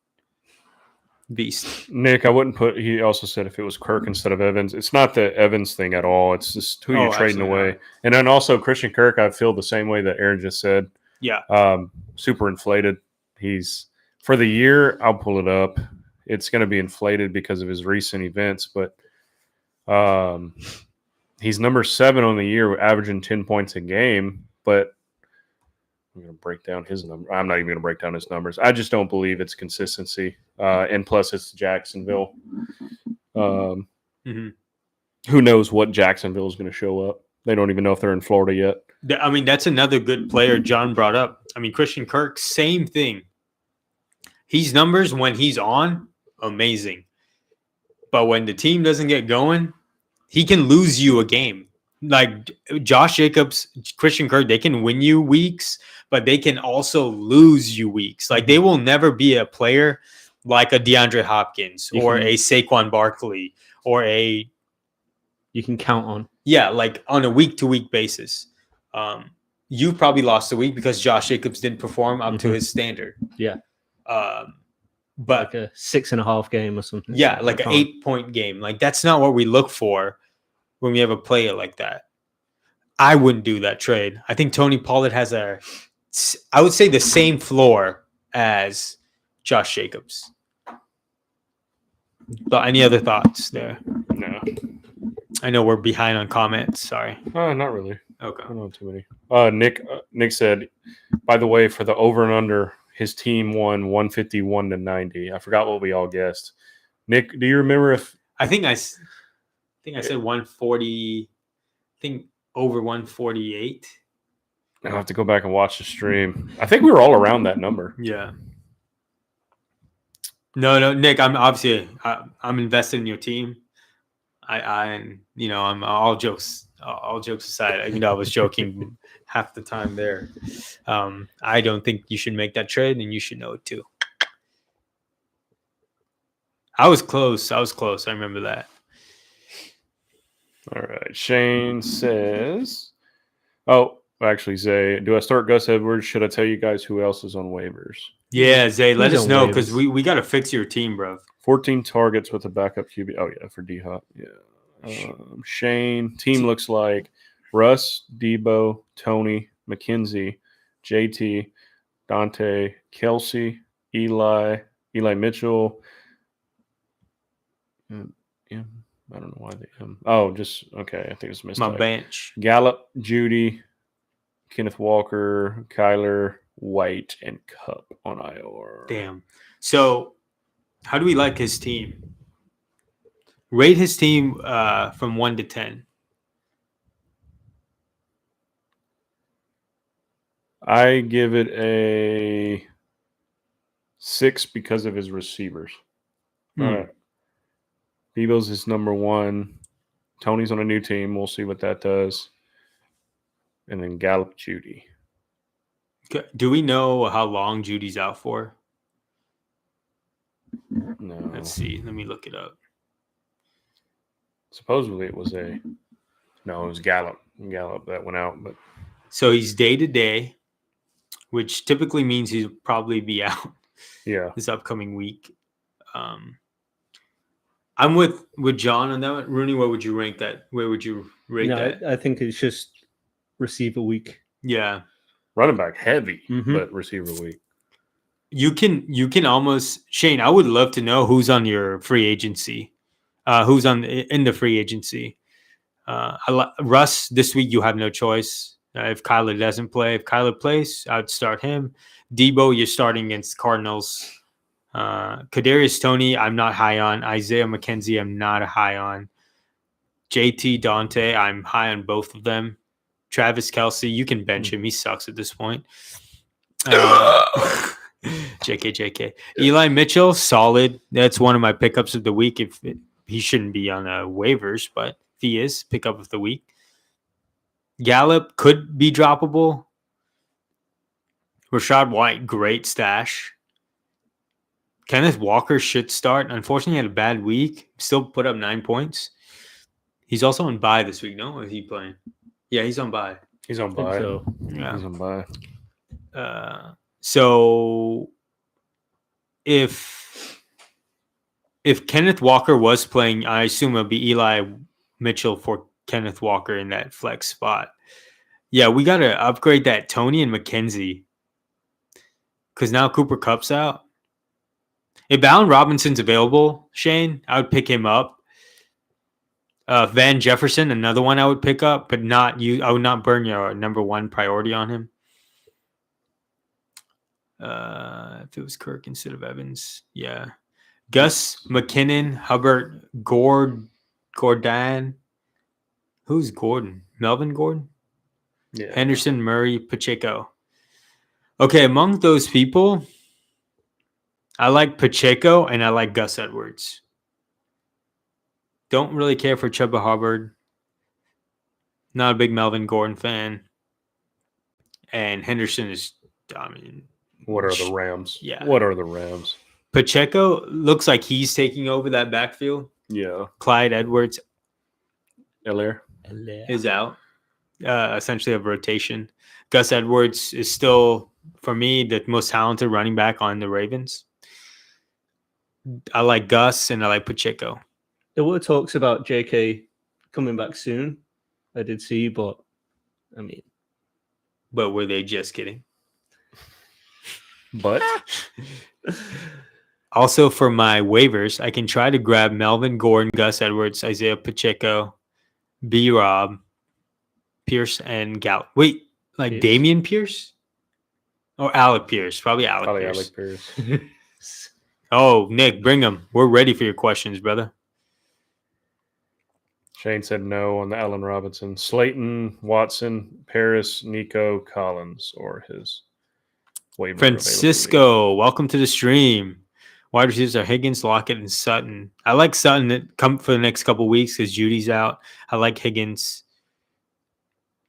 Beast. Nick, I wouldn't put. He also said if it was Kirk instead of Evans, it's not the Evans thing at all. It's just who you're trading away. Not. And then also Christian Kirk, I feel the same way that Aaron just said. Yeah. Super inflated. He's for the year. I'll pull it up. It's going to be inflated because of his recent events, but he's number 7 on the year, averaging 10 points a game. But I'm going to break down his number. I'm not even going to break down his numbers. I just don't believe it's consistency. And plus, it's Jacksonville. Who knows what Jacksonville is going to show up? They don't even know if they're in Florida yet. I mean, that's another good player John brought up. I mean, Christian Kirk, same thing. His numbers when he's on, amazing. But when the team doesn't get going, he can lose you a game. Like Josh Jacobs, Christian Kirk, they can win you weeks, but they can also lose you weeks. Like they will never be a player like a DeAndre Hopkins or a Saquon Barkley or a you can count on. Yeah, like on a week-to-week basis. You probably lost a week because Josh Jacobs didn't perform up to his standard. Yeah. But like a 6.5 game or something. Yeah, like an 8-point game. Like that's not what we look for when we have a player like that. I wouldn't do that trade. I think Tony Pollard has I would say the same floor as Josh Jacobs. But any other thoughts there? No, I know we're behind on comments. Sorry. not really. Okay. I don't know too many. Nick said, by the way, for the over and under, his team won 151 to 90. I forgot what we all guessed. Nick, do you remember if I think I said 140. I think over 148. I'll have to go back and watch the stream? I think we were all around that number. Yeah. No, Nick. I'm obviously I'm invested in your team. I'm all jokes aside. Even though I was joking half the time there, I don't think you should make that trade, and you should know it too. I was close. I remember that. All right. Shane says, "Oh, actually, Zay, do I start Gus Edwards? Should I tell you guys who else is on waivers? Yeah, Zay, let He's us on know waivers. because we got to fix your team, bro. 14 targets with a backup QB. Oh yeah, for D Hop. Yeah. Shane team looks like Russ, Debo, Tony, McKenzie, JT, Dante, Kelsey, Eli Mitchell. Yeah, I don't know why they. Just okay. I think it's missed. My bench. Gallup, Judy, Kenneth Walker, Kyler, White, and Cup on IR. Damn. So, how do we like his team? Rate his team from 1 to 10. I give it a 6 because of his receivers. All right. Debo's is number 1. Tony's on a new team. We'll see what that does. And then Gallup, Judy. Do we know how long Judy's out for? No. Let's see. Let me look it up. Supposedly it was it was Gallup. Gallup that went out, but So he's day to day, which typically means he'll probably be out yeah. this upcoming week. I'm with John on that one. Rooney, what would you rank that? Where would you rate No, that? I think it's just receiver week. Yeah. Running back heavy, Mhm. but receiver weak. You can almost Shane. I would love to know who's on your free agency, who's in the free agency. Russ this week you have no choice. If Kyler doesn't play, if Kyler plays, I'd start him. Debo, you're starting against Cardinals. Kadarius Toney, I'm not high on. Isaiah McKenzie, I'm not high on. JT Dante, I'm high on both of them. Travis Kelsey, you can bench him. He sucks at this point. JK. Eli Mitchell, solid. That's one of my pickups of the week. He shouldn't be on waivers, but if he is, pickup of the week. Gallup could be droppable. Rashad White, great stash. Kenneth Walker should start. Unfortunately, he had a bad week. Still put up 9 points. He's also on bye this week. No, or is he playing? Yeah, he's on bye. He's on I think bye. so. Yeah. He's on bye. So if Kenneth Walker was playing, I assume it'll be Eli Mitchell for Kenneth Walker in that flex spot. Yeah, we got to upgrade that Tony and McKenzie because now Cooper Kupp's out. If Allen Robinson's available, Shane, I would pick him up. Van Jefferson, another one I would pick up, but not you. I would not burn your number one priority on him. If it was Kirk instead of Evans, yeah. Gus, McKinnon, Hubbard, Gordon. Who's Gordon? Melvin Gordon? Yeah. Henderson, Murray, Pacheco. Okay, among those people, I like Pacheco and I like Gus Edwards. Don't really care for Chuba Hubbard. Not a big Melvin Gordon fan. And Henderson is, I mean, What are the Rams? Yeah. What are the Rams? Pacheco looks like he's taking over that backfield. Yeah. Clyde Edwards Elaire. is out, essentially of rotation. Gus Edwards is still, for me, the most talented running back on the Ravens. I like Gus and I like Pacheco. There were talks about JK coming back soon. I did see, but I mean, But were they just kidding? But Also, for my waivers, I can try to grab Melvin Gordon, Gus Edwards, Isaiah Pacheco, B. Rob, Pierce, and Gallup. Wait, like Pierce. Damian Pierce? Or Alec Pierce? Probably Alec Probably Pierce. Alec Pierce. Oh, Nick, bring them. We're ready for your questions, brother. Shane said no on the Allen Robinson. Slayton, Watson, Paris, Nico, Collins, or his waiver availability. Francisco, welcome to the stream. Wide receivers are Higgins, Lockett, and Sutton. I like Sutton to come for the next couple weeks because Judy's out. I like Higgins.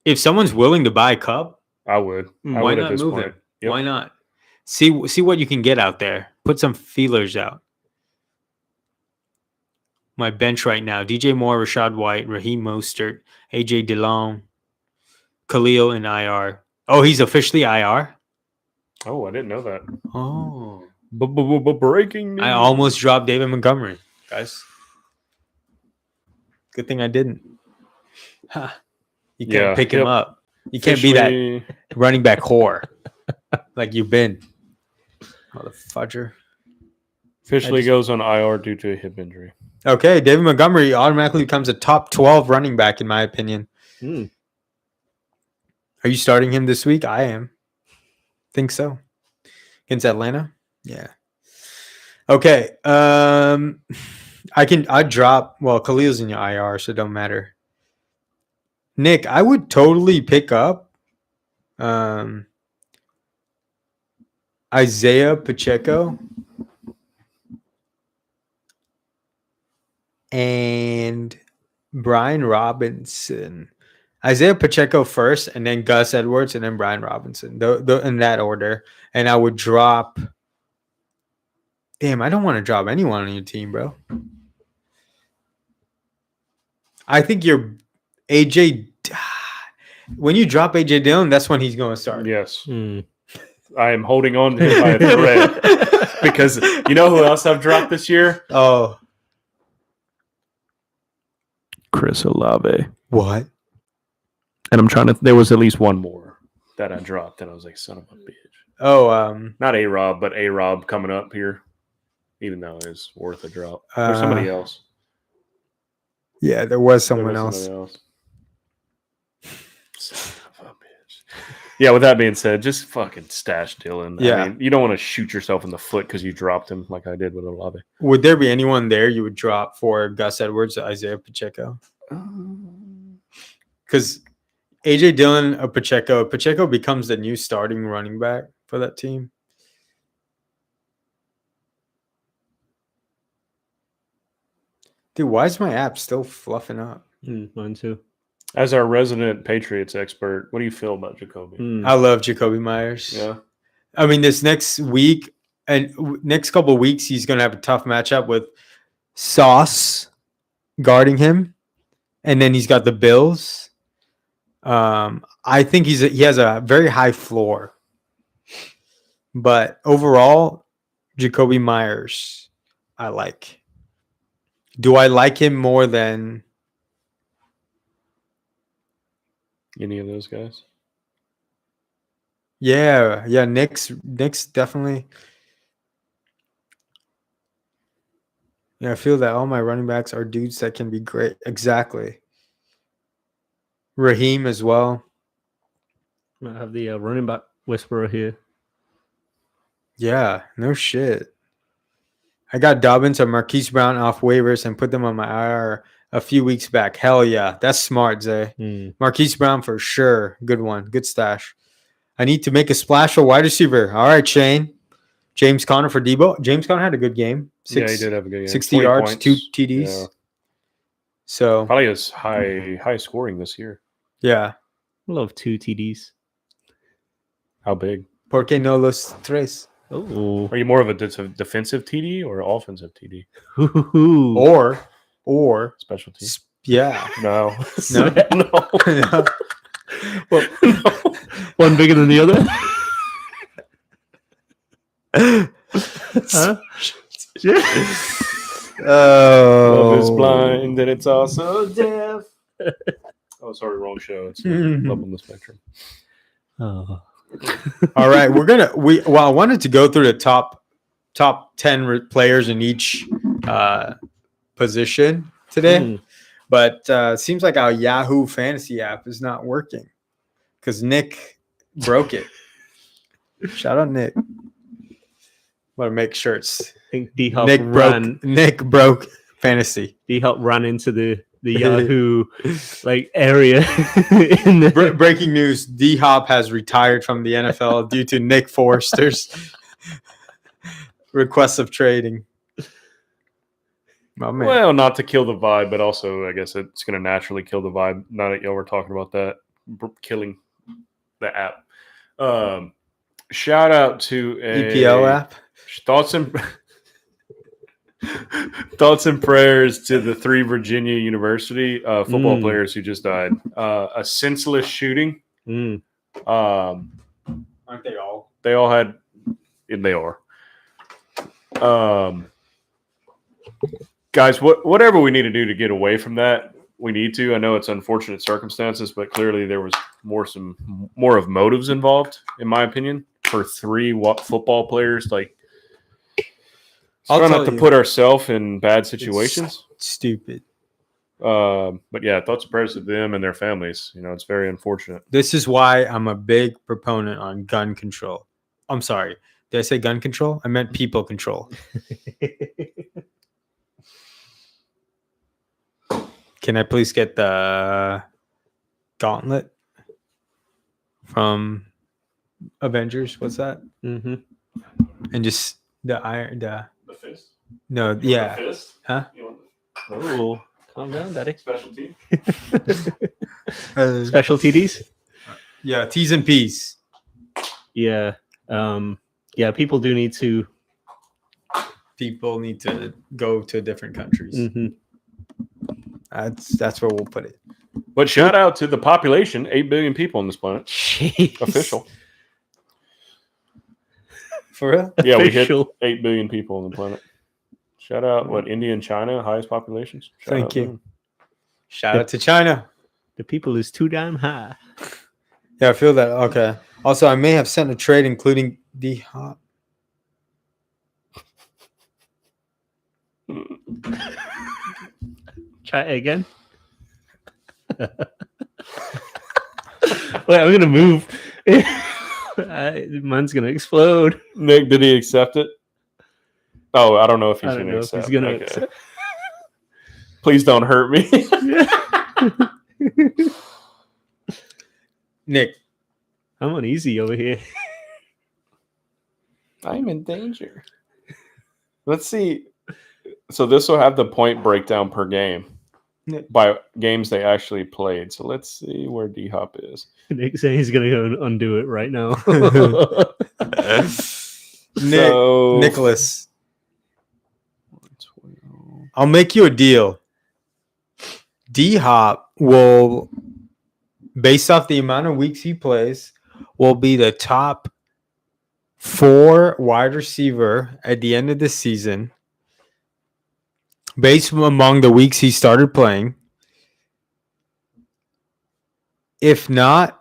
If someone's willing to buy Cup, I would. I why would not at this move point. him? Yep. Why not? See what you can get out there. Put some feelers out. My bench right now: DJ Moore, Rashad White, Raheem Mostert, AJ Dillon, Khalil, and IR. Oh, he's officially IR. Oh, I didn't know that. Oh, Breaking news. I almost dropped David Montgomery, guys. Good thing I didn't. Huh. You can't Yeah, pick him yep. up. You can't be that Officially- running back whore like you've been. Oh, the fudger. Officially I just- goes on IR due to a hip injury. Okay, David Montgomery automatically becomes a top 12 running back, in my opinion. Hmm. Are you starting him this week? I am. Think so. Against Atlanta? Yeah. Okay. I'd drop. Well, Khalil's in your IR, so it don't matter. Nick, I would totally pick up Isaiah Pacheco and Brian Robinson. Isaiah Pacheco first, and then Gus Edwards, and then Brian Robinson. In that order. And I would drop. Damn, I don't want to drop anyone on your team, bro. I think you're AJ. When you drop AJ Dillon, that's when he's going to start. Yes. Hmm. I am holding on to him by a thread because you know who else I've dropped this year? Oh, Chris Olave. what? And I'm trying to. There was at least one more that I dropped, and I was like, "Son of a bitch!" Oh, Not A Rob, but A Rob coming up here, even though it's worth a drop. There's somebody else. yeah, there was There someone was else. somebody else. Son of a bitch. Yeah. With that being said, just fucking stash Dylan. Yeah. I mean, you don't want to shoot yourself in the foot because you dropped him like I did with Olave. Would there be anyone there you would drop for Gus Edwards or Isaiah Pacheco? Because AJ Dillon or Pacheco becomes the new starting running back for that team. Dude, why is my app still fluffing up? Mine too. As our resident Patriots expert, what do you feel about Jacoby? Hmm. I love Jacoby Myers. Yeah. I mean, this next week and next couple of weeks, he's going to have a tough matchup with Sauce guarding him. And then he's got the Bills. I think he has a very high floor. But overall, Jacoby Myers, I like. Do I like him more than Any of those guys? Yeah, Nick's definitely. Yeah, I feel that all my running backs are dudes that can be great. Exactly. Raheem as well. I have the running back whisperer here. Yeah, no shit. I got Dobbins and Marquise Brown off waivers and put them on my IR a few weeks back. Hell yeah, that's smart, Zay. Hmm. Marquise Brown for sure. Good one. Good stash. I need to make a splash for wide receiver. All right, Shane. James Conner for Debo. James Conner had a good game. Yeah, he did have a good game. 60 20 yards, points. 2 TDs. Yeah. So, Probably his high scoring this year. yeah. I love 2 TDs. How big? ¿Por qué no los tres? Oh. Are you more of a defensive TD or offensive TD? Or Special team? yeah. No. No? no. Well, one bigger than the other. Huh? Yeah. Love is blind and it's also deaf. Oh, sorry, wrong show. It's Love on the Spectrum. Oh. All right, I wanted to go through the top top 10 players in each position today. Mm. But it seems like our Yahoo Fantasy app is not working because Nick broke it. Shout out Nick. Want to make shirts. I think D-Hop Nick broke fantasy. D-Hop ran into the Yahoo like area. in the, Breaking news: D-Hop has retired from the NFL due to Nick Forster's requests of trading. Oh, man. Well, not to kill the vibe, but also I guess it's going to naturally kill the vibe. Now that y'all were talking about that, killing the app. Shout out to EPL app. Thoughts and prayers to the 3 Virginia University football players who just died. A senseless shooting. Mm. Aren't they all? They all had. They are. Guys, whatever we need to do to get away from that, we need to. I know it's unfortunate circumstances, but clearly there was more of motives involved, in my opinion, for 3 football players. Like, try not to put ourselves in bad situations. Stupid. But yeah, thoughts and prayers to them and their families. You know, it's very unfortunate. This is why I'm a big proponent on gun control. I'm sorry. Did I say gun control? I meant people control. Can I please get the gauntlet from Avengers? What's that? Mm-hmm. And just the iron. The fist? No, yeah. The fist? Huh? Oh, calm down, daddy. Special team? Special TDs? Yeah, T's and P's. Yeah. Yeah, people do need to. People need to go to different countries. Mm-hmm. That's where we'll put it. But shout out to the population, 8 billion people on this planet. Jeez. Official. For real? Yeah, we hit Official. 8 billion people on the planet. Shout out, India and China, highest populations. Shout Thank out you. them. Shout out to China. The people is too damn high. Yeah, I feel that. Okay. Also, I may have sent a trade including D-Hop. Try it again. Wait, I'm gonna move. Mine's gonna explode. Nick, did he accept it? Oh, I don't know if he's I don't going to know if accept. he's gonna Okay. accept. Please don't hurt me. Nick. I'm uneasy over here. I'm in danger. Let's see. So this will have the point breakdown per game by games they actually played. So let's see where D-Hop is. Nick saying he's gonna go and undo it right now. Nicholas. I'll make you a deal. D-Hop will, based off the amount of weeks he plays, will be the top 4 wide receiver at the end of the season, based among the weeks he started playing. If not,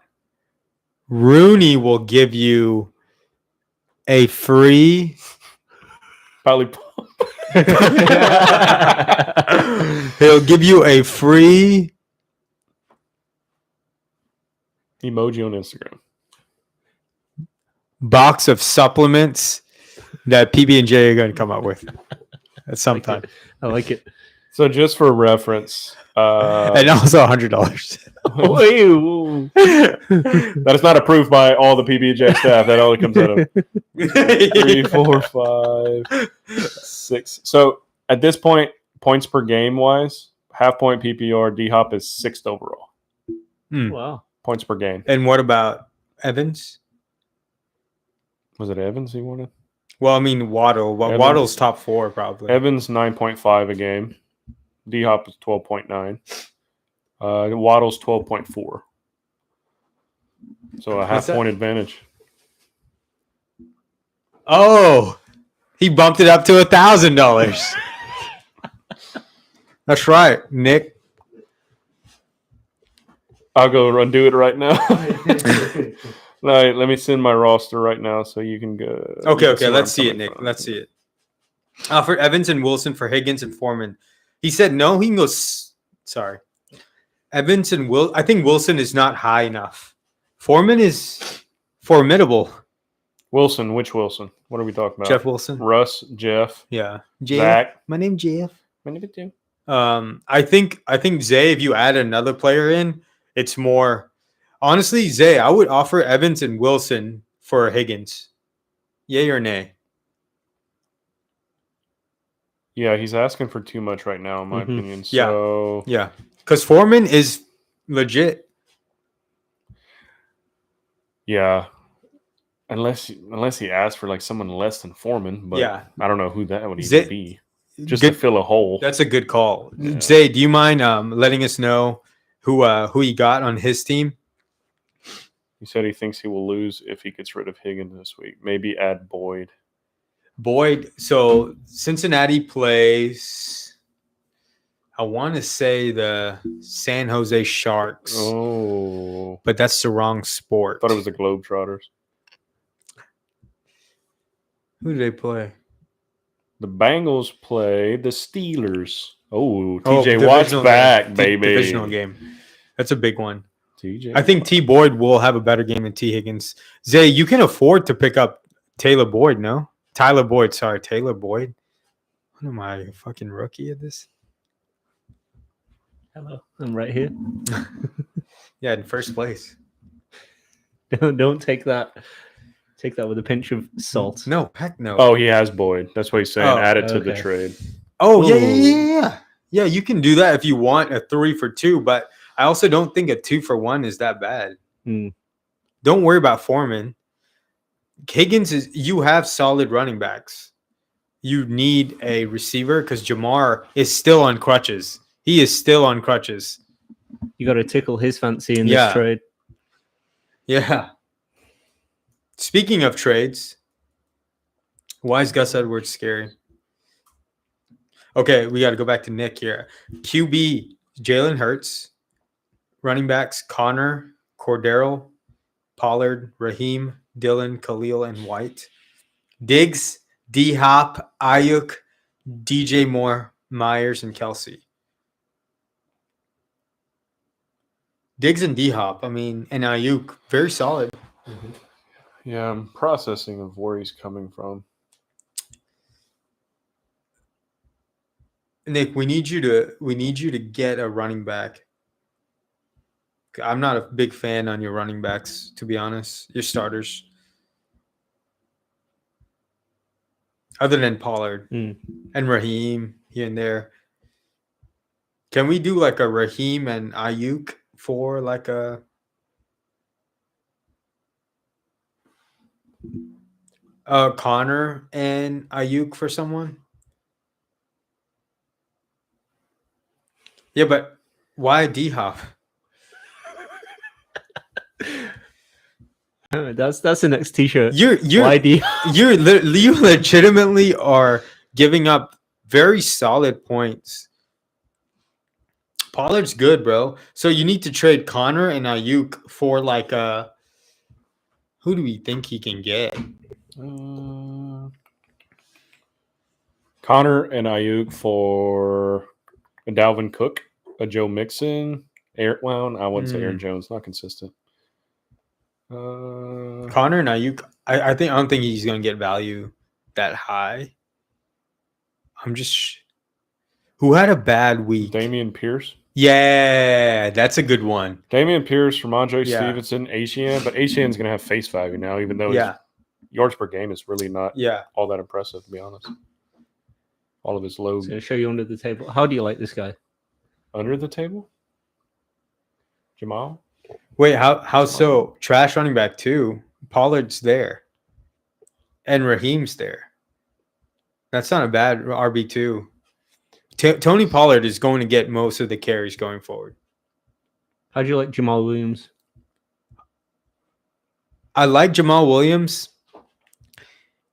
Rooney will give you a free Probably. he'll give you a free Emoji on Instagram. box of supplements that PB&J are going to come up with at some time. I like it. So just for reference, And also $100. that is not approved by all the PB&J staff. That only comes out of 3, 4, 5, 6. So at this point, points per game wise, half point PPR, D-Hop is 6th overall. Wow. Points per game. And what about Evans? Was it Evans he wanted? Well, I mean, Waddle. Well, Evans. Waddle's top 4, probably. Evans 9.5 a game. D-Hop is 12.9. Waddle's 12.4. So a half point advantage. Oh, he bumped it up to $1,000. That's right, Nick. I'll go undo it right now. All right, let me send my roster right now so you can go. Okay. Let's see it, Nick. Let's see it. For Evans and Wilson for Higgins and Foreman. He said no. He can go. Sorry, Evans and Will. I think Wilson is not high enough. Foreman is formidable. Wilson, which Wilson? What are we talking about? Jeff Wilson. Russ, Jeff, Yeah. Zach. My name Jeff. My name is Jim. I think Zay, if you add another player in, it's more. Honestly, Zay, I would offer Evans and Wilson for Higgins. Yay or nay? Yeah, he's asking for too much right now, in my Mhm. opinion. Yeah. So Yeah, because Foreman is legit. yeah, unless he asked for like someone less than Foreman, but Yeah. I don't know who that would even Zay- be. Just to Good, fill a hole. that's a good call. Yeah. Zay, do you mind letting us know who he got on his team? He said he thinks he will lose if he gets rid of Higgins this week. Maybe add Boyd. Boyd. So Cincinnati plays. I want to say the San Jose Sharks, Oh, but that's the wrong sport. thought it was the Globetrotters. Who do they play? The Bengals play the Steelers. Oh, Oh, TJ Watt's divisional back, game. baby. Divisional game. That's a big one. TJ. I think T. Boyd will have a better game than T. Higgins. Zay, you can afford to pick up Taylor Boyd, no? Tyler Boyd, sorry, Taylor Boyd. What am I, a fucking rookie at this? Hello, I'm right here. Yeah, in first place. Don't take that. Take that with a pinch of salt. No, heck no. Oh, he has Boyd. That's what he's saying. Oh, Add it to the okay. trade. Oh, yeah, Ooh. yeah. Yeah, you can do that if you want a 3 for 2, but I also don't think a 2 for 1 is that bad. Hmm. Don't worry about Foreman. Higgins you have solid running backs. You need a receiver because Jamar is still on crutches. He is still on crutches. You got to tickle his fancy in Yeah. this trade. Yeah. Speaking of trades, why is Gus Edwards scary? Okay, we got to go back to Nick here. QB, Jalen Hurts. Running backs, Connor, Cordero, Pollard, Raheem, Dylan, Khalil, and White. Diggs, D-Hop, Ayuk, DJ Moore, Myers, and Kelsey. Diggs and D-Hop, and Ayuk, very solid. Yeah, I'm processing of where he's coming from. Nick, we need you to get a running back. I'm not a big fan on your running backs, to be honest. Your starters. Other than Pollard Mm. and Raheem here and there. Can we do like a Raheem and Ayuk for like a Connor and Ayuk for someone? Yeah, but why D-Hop? That's the next T-shirt. You're Why do you? you legitimately are giving up very solid points. Pollard's good, bro. So you need to trade Connor and Ayuk for like who do we think he can get? Connor and Ayuk for a Dalvin Cook, a Joe Mixon, I wouldn't say Aaron Jones, not consistent. Connor and Ayuk. I don't think he's gonna get value that high. Who had a bad week? Damian Pierce. Yeah, that's a good one. Damian Pierce, Ramondre Yeah. Stevenson, Asian, but Asian's going to have face value now, even though Yeah, his yards per game is really not yeah. all that impressive, to be honest. All of his low It's gonna show you under the table. How do you like this guy? under the table. Jamal? Wait, how so? Trash running back too. Pollard's there, and Raheem's there. That's not a bad RB2. Tony Pollard is going to get most of the carries going forward. How do you like Jamal Williams? I like Jamal Williams.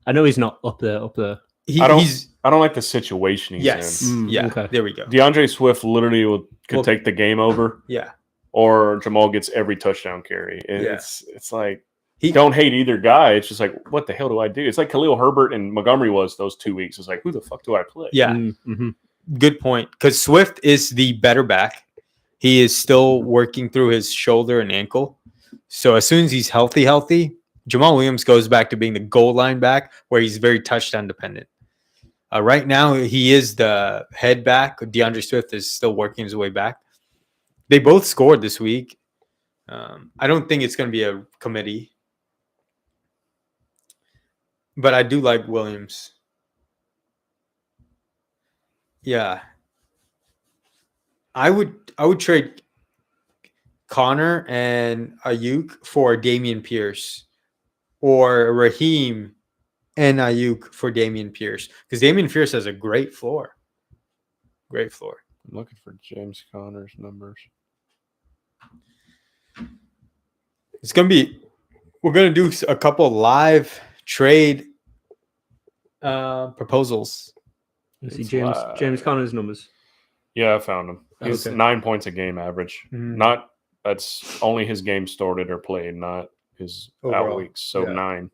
I know he's not up there. I don't- He's I don't like the situation he's yes, in. yeah. okay. There we go. DeAndre Swift literally could Well- take the game over, Yeah, or Jamal gets every touchdown carry. And Yeah. it's like don't hate either guy. It's just like, what the hell do I do? It's like Khalil Herbert and Montgomery was those 2 weeks. It's like, who the fuck do I play? Yeah, Mm-hmm. good point. Because Swift is the better back. He is still working through his shoulder and ankle. So as soon as he's healthy, Jamal Williams goes back to being the goal line back where he's very touchdown dependent. Right now, he is the head back. DeAndre Swift is still working his way back. They both scored this week. I don't think it's going to be a committee. But I do like Williams. Yeah. I would trade Connor and Ayuk for Damian Pierce, or Raheem and Ayuk for Damian Pierce, because Damian Pierce has a great floor. Great floor. I'm looking for James Conner's numbers. It's gonna be. We're gonna do a couple live trade proposals. You see It's James live. James Conner's numbers. Yeah, I found him. He's Okay. 9 points a game average. Not that's only his games started or played, not his out Overall, weeks. So yeah. 9.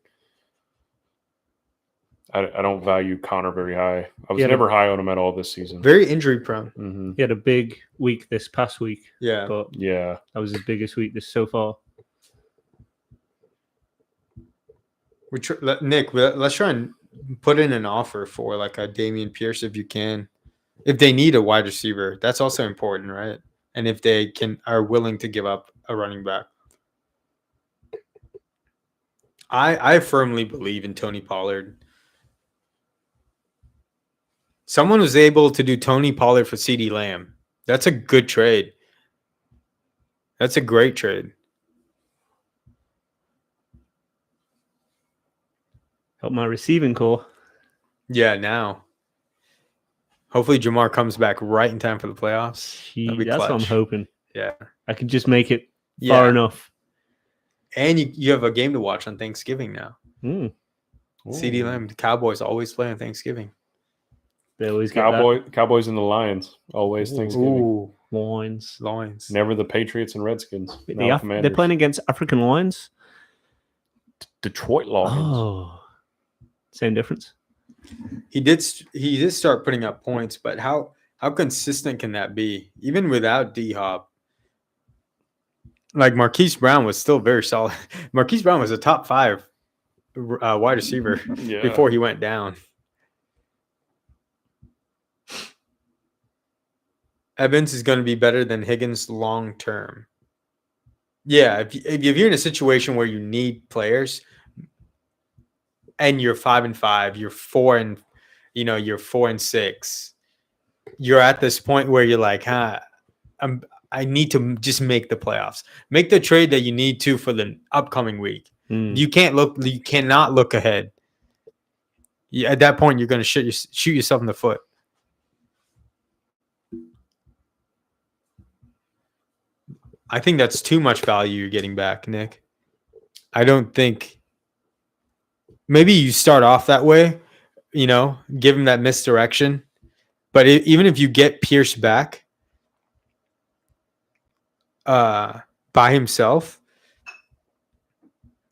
I don't value Connor very high. I was Yeah. never high on him at all this season. Very injury prone. Hmm. He had a big week this past week, Yeah. but Yeah, that was his biggest week this so far. Nick, let's try and put in an offer for like a Damian Pierce if you can. If they need a wide receiver, that's also important, right? And if they are willing to give up a running back. I firmly believe in Tony Pollard. Someone was able to do Tony Pollard for CeeDee Lamb. That's a good trade. That's a great trade. Help my receiving core. Yeah, now. Hopefully Jamar comes back right in time for the playoffs. That'd be That's what I'm clutch. hoping. Yeah. I could just make it far enough. And you have a game to watch on Thanksgiving now. Mm, CeeDee Lamb, the Cowboys always play on Thanksgiving. they always get Cowboys and the Lions always Thanksgiving. Ooh, that. Lions. Lions. Never the Patriots and Redskins. Wait, Now they're Commanders. playing against African Lions. Detroit Lions. Oh, same difference. He did start putting up points, but how consistent can that be? Even without D-Hop. Like Marquise Brown was still very solid. Marquise Brown was a top 5 wide receiver Yeah. before he went down. Evans is going to be better than Higgins long term. Yeah, if you're in a situation where you need players and you're 5-5, you're 4-6, you're at this point where you're like, I need to just make the playoffs. Make the trade that you need to for the upcoming week. Mm. You cannot look ahead. At that point, you're going to shoot yourself in the foot. I think that's too much value you're getting back, Nick. I don't think. Maybe you start off that way, give him that misdirection. But even if you get Pierce back by himself,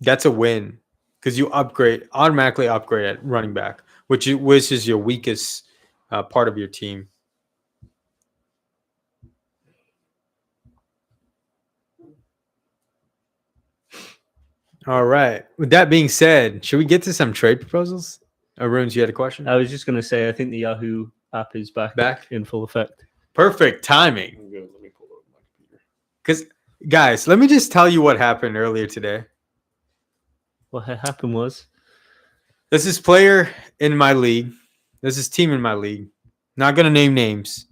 that's a win because you automatically upgrade at running back, which is your weakest part of your team. All right. With that being said, should we get to some trade proposals? Runes, you had a question? I was just going to say, I think the Yahoo app is back in full effect. Perfect timing. Good. Let me pull up my computer. Because, guys, let me just tell you what happened earlier today. What had happened was, There's this player in my league. There's this team in my league. Not going to name names.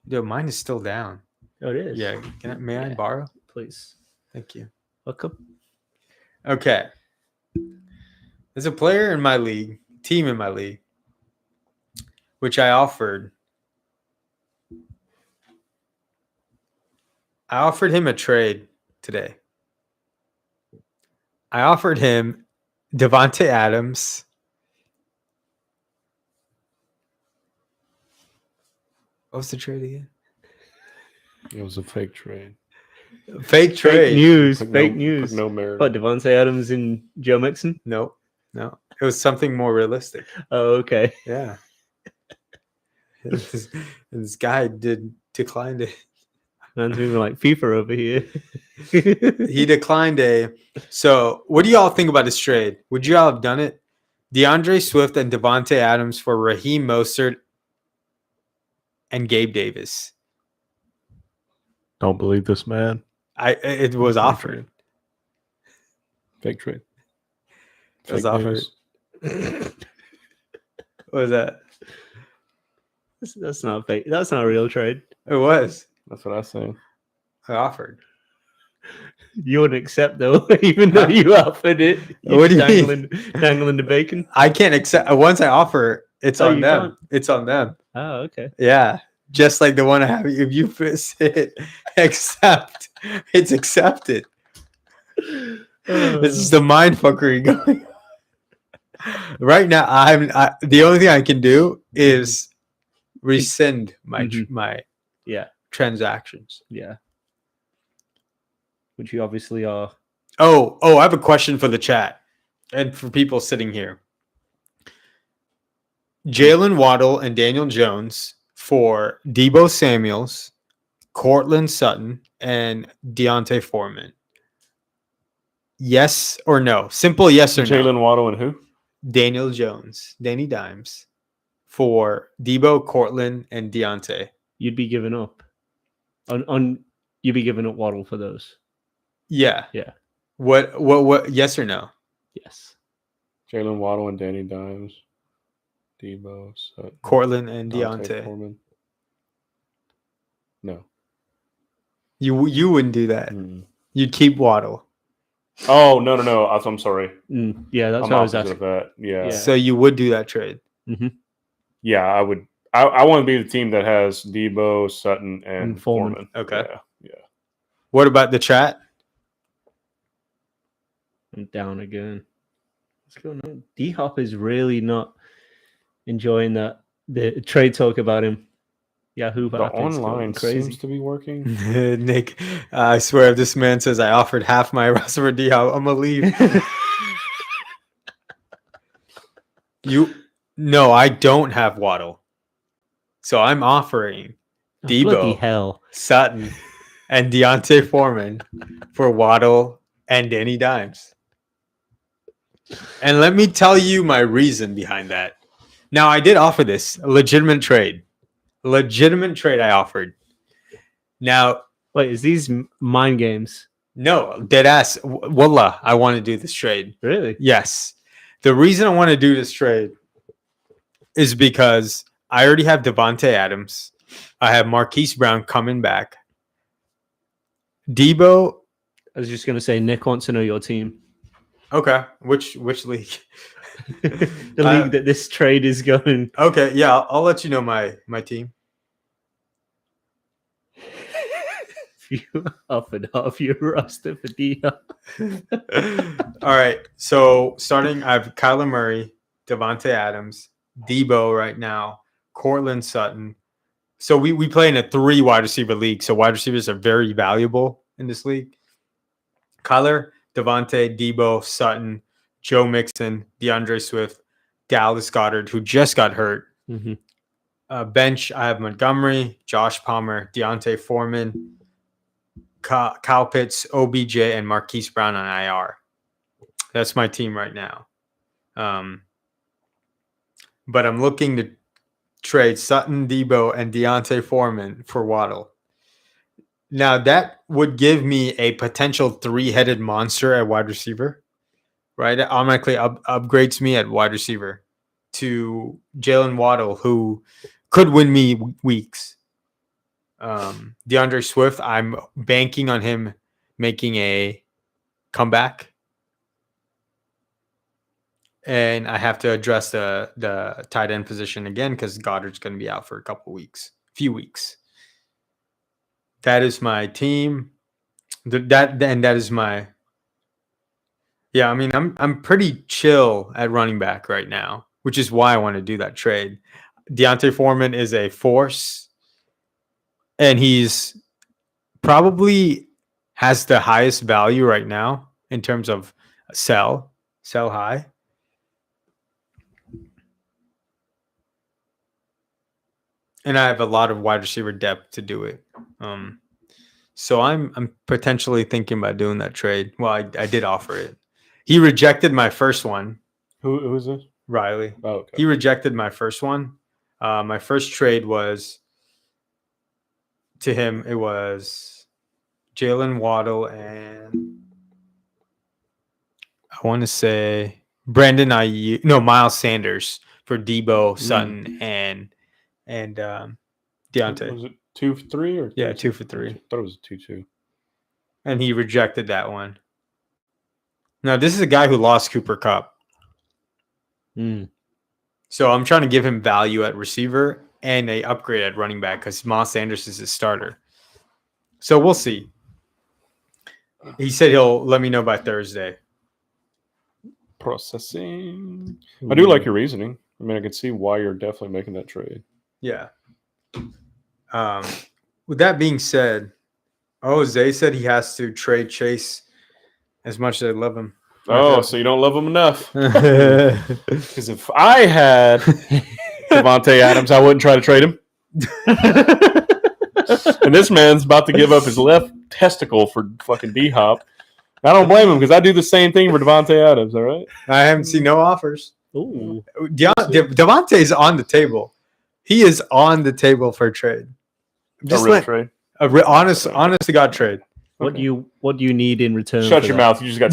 Dude, mine is still down. oh, it is. Yeah. May I Yeah. borrow? Please. Thank you. Welcome. Okay. There's a player in my league, team in my league, which I offered. I offered him a trade today. I offered him Devontae Adams. What was the trade again? It was a fake trade. Fake trade. Fake news. Put Fake no, news. Put no merit. What, Devontae Adams and Joe Mixon? No. It was something more realistic. Oh, okay. Yeah. this guy declined it. Man's moving like FIFA over here. He declined a. So, what do y'all think about this trade? Would y'all have done it? DeAndre Swift and Devontae Adams for Raheem Mostert and Gabe Davis. Don't believe this man. It was offered. Fake trade. It was Fake offered. news. What was that? That's not fake. That's not a real trade. It was. That's what I say. I offered. You wouldn't accept though, even though you offered it. You're What do you mean? dangling the bacon. I can't accept. Once I offer, it's Oh, on you them. can't? It's on them. Oh, okay. Yeah. Just like the one I have. If you hit accept, it's accepted. This is the mind fuckery going on. Right now, the only thing I can do is rescind my Mhm. my Yeah, transactions. yeah. Which you obviously are. Oh, I have a question for the chat and for people sitting here. Jalen Waddle and Daniel Jones for Debo Samuels, Cortland Sutton, and Deontay Foreman. Yes or no? Simple yes or no. Jalen Waddle and who? Daniel Jones, Danny Dimes, for Debo, Cortland, and Deontay. You'd be giving up. You'd be giving up Waddle for those. Yeah. Yeah. What? Yes or no? Yes. Jalen Waddle and Danny Dimes. Debo, Sutton, Cortland and Dante Deontay. Foreman. No. You wouldn't do that. Mm. You'd keep Waddle. Oh, no. I'm sorry. Yeah, that's I'm what I was opposite asking. of that. Yeah. Yeah. So you would do that trade. Yeah, I would. I want to be the team that has Debo, Sutton, and And Foreman. Foreman. Okay. Yeah. What about the chat? I'm down again. What's going on? D Hop is really not enjoying that the trade talk about him. Yahoo The app is going online crazy. seems to be working. Nick, I swear if this man says I offered half my roster for D-Hop, I'm gonna leave. No, I don't have Waddle. So I'm offering Oh, bloody Debo, hell. Sutton, and Deontay Foreman for Waddle and Danny Dimes. And let me tell you my reason behind that. Now, I did offer this, a legitimate trade. I offered. Now, Wait, is these mind games? no, dead ass. Wallah, I want to do this trade. Really? Yes. The reason I want to do this trade is because I already have Devontae Adams. I have Marquise Brown coming back. Debo. I was just going to say, Nick wants to know your team. Okay. Which league? The league that this trade is going. Okay. Yeah. I'll let you know my team. You offered half your roster for Dia. All right. So starting, I have Kyler Murray, Devontae Adams, Debo right now, Cortland Sutton. So we play in a 3 wide receiver league. So wide receivers are very valuable in this league. Kyler, Devontae, Debo, Sutton, Joe Mixon, DeAndre Swift, Dallas Goedert, who just got hurt. Mm-hmm. Bench, I have Montgomery, Josh Palmer, Deontay Foreman, Kyle Pitts, OBJ, and Marquise Brown on IR. That's my team right now. But I'm looking to trade Sutton, Debo, and Deontay Foreman for Waddle. Now, that would give me a potential 3-headed monster at wide receiver, right? It automatically upgrades me at wide receiver to Jalen Waddle, who could win me weeks. DeAndre Swift, I'm banking on him making a comeback. And I have to address the tight end position again because Goddard's going to be out for a few weeks. That is my team. That is my. Yeah, I mean, I'm pretty chill at running back right now, which is why I want to do that trade. Deontay Foreman is a force, and he's probably has the highest value right now in terms of sell high. And I have a lot of wide receiver depth to do it. So I'm potentially thinking about doing that trade. Well, I did offer it. He rejected my first one, Who is this? Riley. Oh, okay. He rejected my first one. My first trade was to him. It was Jalen Waddle and I want to say Brandon Ayuk. No, Miles Sanders for Debo, Sutton, and Deontay. Was it 2 for 3 or Yeah, 2 for 3. I thought it was 2-2. And he rejected that one. Now, this is a guy who lost Cooper Kupp. So I'm trying to give him value at receiver and a upgrade at running back because Miles Sanders is his starter. So we'll see. He said he'll let me know by Thursday. Processing. I do like your reasoning. I mean, I could see why you're definitely making that trade. Yeah. With that being said, Zay said he has to trade Chase as much as I love him. Oh, so you don't love him enough? Because if I had Devontae Adams, I wouldn't try to trade him. And this man's about to give up his left testicle for fucking D-Hop. I don't blame him because I do the same thing for Devontae Adams, all right? I haven't seen no offers. Ooh. Devontae's on the table. He is on the table for a trade. A real trade. Honest to God trade. What do you need in return? Shut for your that? mouth. You just got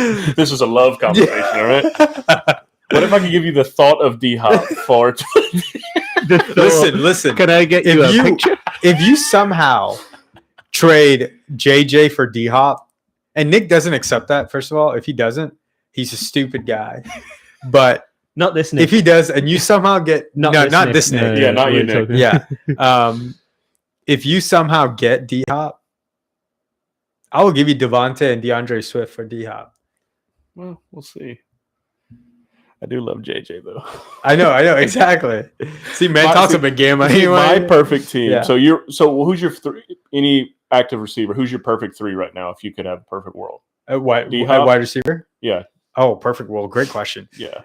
CD. This is a love conversation, all right? What if I could give you the thought of D-Hop for Listen. Can I get you a picture? If you somehow trade JJ for D-Hop, and Nick doesn't accept that, first of all, if he doesn't, he's a stupid guy. But Not this Nick. if he does, and you somehow get not this Nick. Yeah, not you, Nick. Yeah. If you somehow get D-Hop, I will give you Devontae and DeAndre Swift for D-Hop. Well, we'll see. I do love JJ, though. I know, exactly. See, man talks a big game. My perfect team. Yeah. So who's your any active receiver? Who's your perfect 3 right now if you could have a perfect world? Wide D-Hop? receiver? Yeah. Oh, perfect world. Great question. Yeah.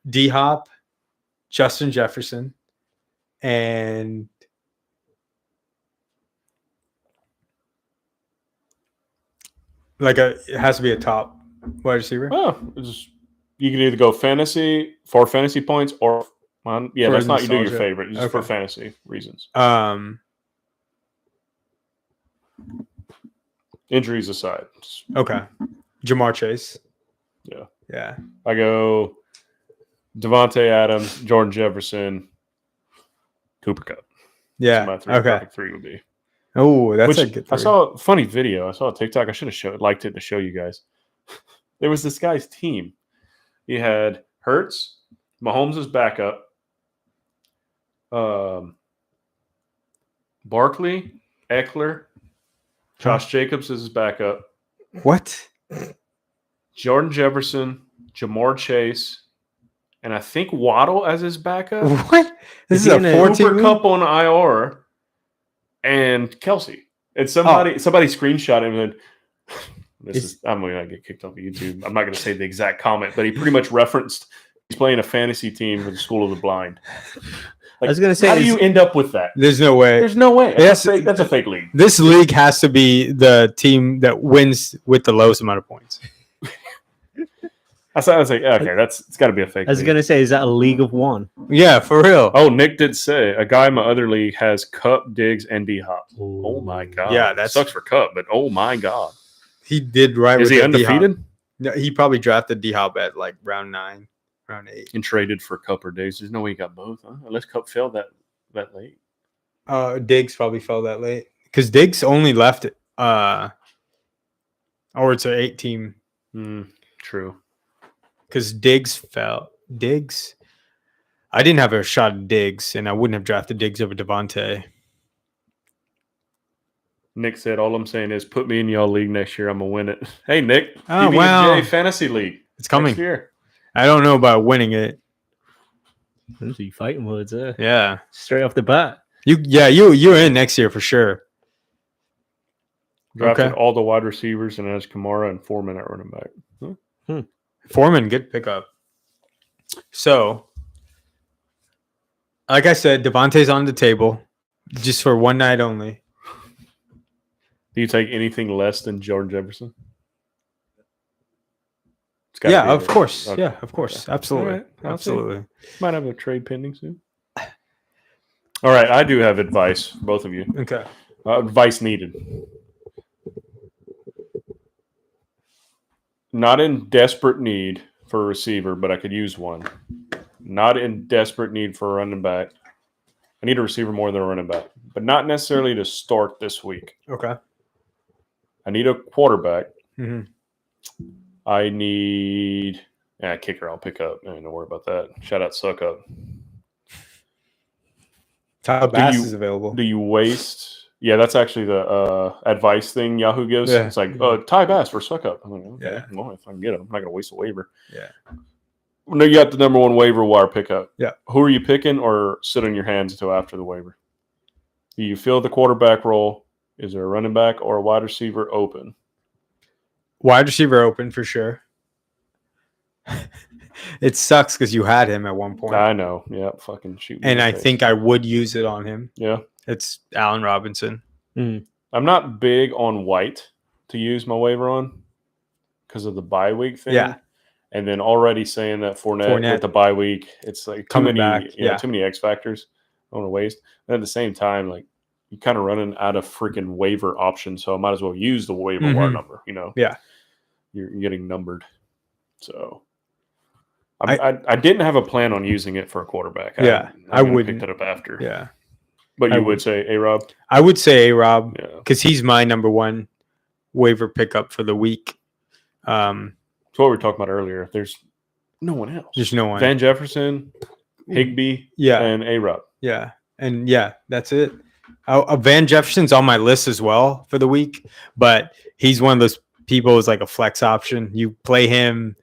D-Hop, Justin Jefferson, and it has to be a top wide receiver. Oh, you can either go fantasy for fantasy points or that's not you do your nostalgia. favorite. Just for Okay. fantasy reasons. Injuries aside. Okay. Jamar Chase. Yeah. Yeah. I go Devontae Adams, Jordan Jefferson, Cooper Kupp. Yeah. My Okay. perfect 3 would be. Oh, that's a Which good I three. saw a funny video. I saw a TikTok. I should have liked it to show you guys. There was this guy's team. He had Hurts, Mahomes' backup, Barkley, Eckler, Josh Jacobs is his backup, What? Jordan Jefferson, Jamar Chase, and I think Waddle as his backup. What? This Is is he a in a 14 Cooper Kupp on IR, and Kelsey. And somebody screenshot him and I'm going to get kicked off of YouTube. I'm not going to say the exact comment, but he pretty much referenced he's playing a fantasy team for the School of the Blind. I was going to say, how do you end up with that? There's no way. There's no way. Yes. That's a fake league. This league has to be the team that wins with the lowest amount of points. I was like, okay, it's got to be a fake I was league. going to say, is that a league of one? Yeah, for real. Oh, Nick did say a guy in my other league has Cup, Diggs, and D-Hop. Oh my god. Yeah, that sucks for Cup, but oh my god. He did right. Is with he the D-Hop. undefeated? No, he probably drafted D-Hop at round 9, round 8. And traded for Cup or Diggs. There's no way he got both, huh? Unless Cup fell that late. Diggs probably fell that late because Diggs only left it. Or it's an 8-team True. because Diggs fell. Diggs. I didn't have a shot at Diggs, and I wouldn't have drafted Diggs over Devontae. Nick said, all I'm saying is put me in y'all league next year. I'm going to win it. Hey, Nick. Oh, PBJ wow. Fantasy League. It's coming. Next year. I don't know about winning it. Those are your fighting words there. Yeah. Straight off the bat. You're in next year for sure. Drafted Okay. all the wide receivers and has Kamara and Foreman at running back. Foreman, good pickup. So, like I said, Devontae's on the table just for one night only. Do you take anything less than Jordan Jefferson? It's gotta Yeah, be of there. course. Okay. Yeah, of course. Absolutely. All right. I'll see. Absolutely. Might have a trade pending soon. All right, I do have advice, for both of you. Okay. Advice needed. Not in desperate need for a receiver, but I could use one. Not in desperate need for a running back. I need a receiver more than a running back, but not necessarily to start this week. Okay. I need a quarterback. hmm I need kicker. I'll pick up. I don't worry about that. Shout out, suck up. Tyler Bass you- is available. Do you waste? Yeah, that's actually the advice thing Yahoo gives. Yeah. It's like Ty Bass for suck up. I'm like, okay, Yeah. well, if I can get him, I'm not gonna waste a waiver. Yeah. No, you got the number one waiver wire pickup. Yeah. Who are you picking, or sit on your hands until after the waiver? Do you fill the quarterback role? Is there a running back or a wide receiver open? Wide receiver open for sure. It sucks because you had him at one point. I know. Yeah, fucking shoot. me in And the I face. think I would use it on him. Yeah. It's Allen Robinson. I'm not big on White to use my waiver on because of the bye week thing. Yeah. And then already saying that Fournette with the bye week, it's like too Coming many, back, yeah. too many X factors. I don't want to waste. And at the same time, like you're kind of running out of freaking waiver options, so I might as well use the waiver wire Mhm. number. Yeah. You're getting numbered. So I didn't have a plan on using it for a quarterback. Yeah, I pick wouldn't. that up after. Yeah. But I you would. would say A-Rob? I would say A-Rob Yeah. because he's my number one waiver pickup for the week. It's what we were talking about earlier. There's no one else. There's no one. Van Jefferson, Higbee, Yeah. and A-Rob. Yeah. And yeah, that's it. Van Jefferson's on my list as well for the week, but he's one of those people who's like a flex option. You play him,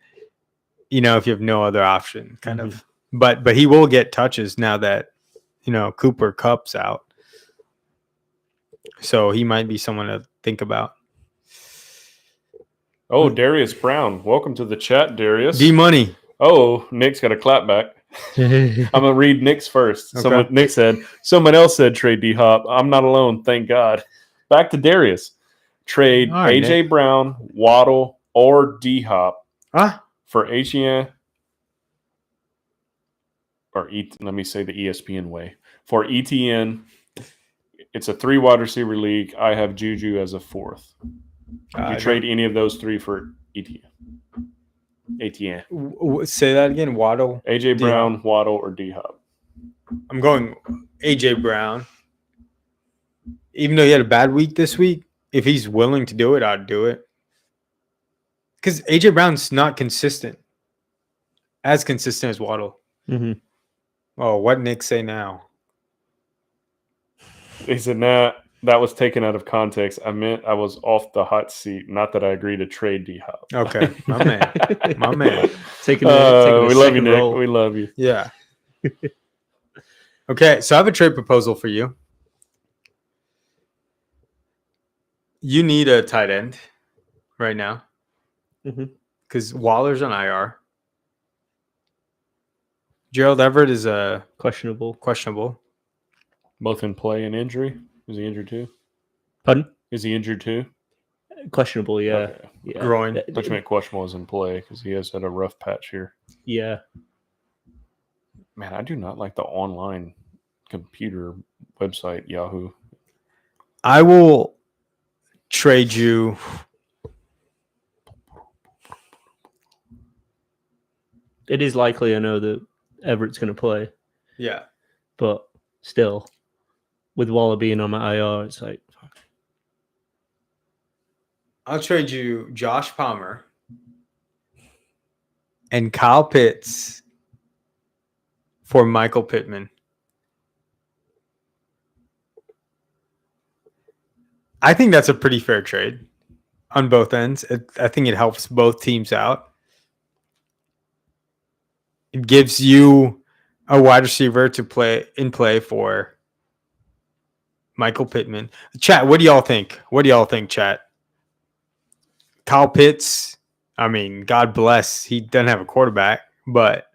if you have no other option, kind of. But he will get touches now that Cooper Kupp's out, so he might be someone to think about. Oh, Darius Brown. Welcome to the chat, Darius. D Money. Oh, Nick's got a clap back. I'm going to read Nick's first. Okay. Nick said, someone else said trade D-Hop. I'm not alone, thank God. Back to Darius. Trade All right, A.J. Nick. Brown, Waddle, or D-Hop Ah, for Etienne. Let me say the ESPN way. For ETN, it's a 3 wide receiver league. I have Juju as a 4th. Would you trade any of those 3 for ETN? say that again. Waddle. AJ Brown, Waddle, or D Hop? I'm going AJ Brown. Even though he had a bad week this week, if he's willing to do it, I'd do it. Because AJ Brown's not consistent. As consistent as Waddle. Mhm. Oh, what Nick say now? He said, nah, that was taken out of context. I meant I was off the hot seat, not that I agreed to trade D Hop. Okay, my man. My man. Taking We love you, second Nick. roll. We love you. Yeah. Okay, so I have a trade proposal for you. You need a tight end right now Mhm. because Waller's on IR. Gerald Everett is Questionable. questionable. Both in play and injury. Is he injured too? Pardon? Is he injured too? Questionable, yeah. Okay. Yeah. Groin. Which meant questionable is in play because he has had a rough patch here. Yeah. Man, I do not like the online computer website, Yahoo. I will trade you. It is likely I know that Everett's going to play, Yeah. but still, with Waller being on my IR, it's like, fuck. I'll trade you Josh Palmer and Kyle Pitts for Michael Pittman. I think that's a pretty fair trade on both ends. I think it helps both teams out. It gives you a wide receiver to play for Michael Pittman. Chat, what do y'all think? What do y'all think, chat? Kyle Pitts, I mean, God bless. He doesn't have a quarterback, but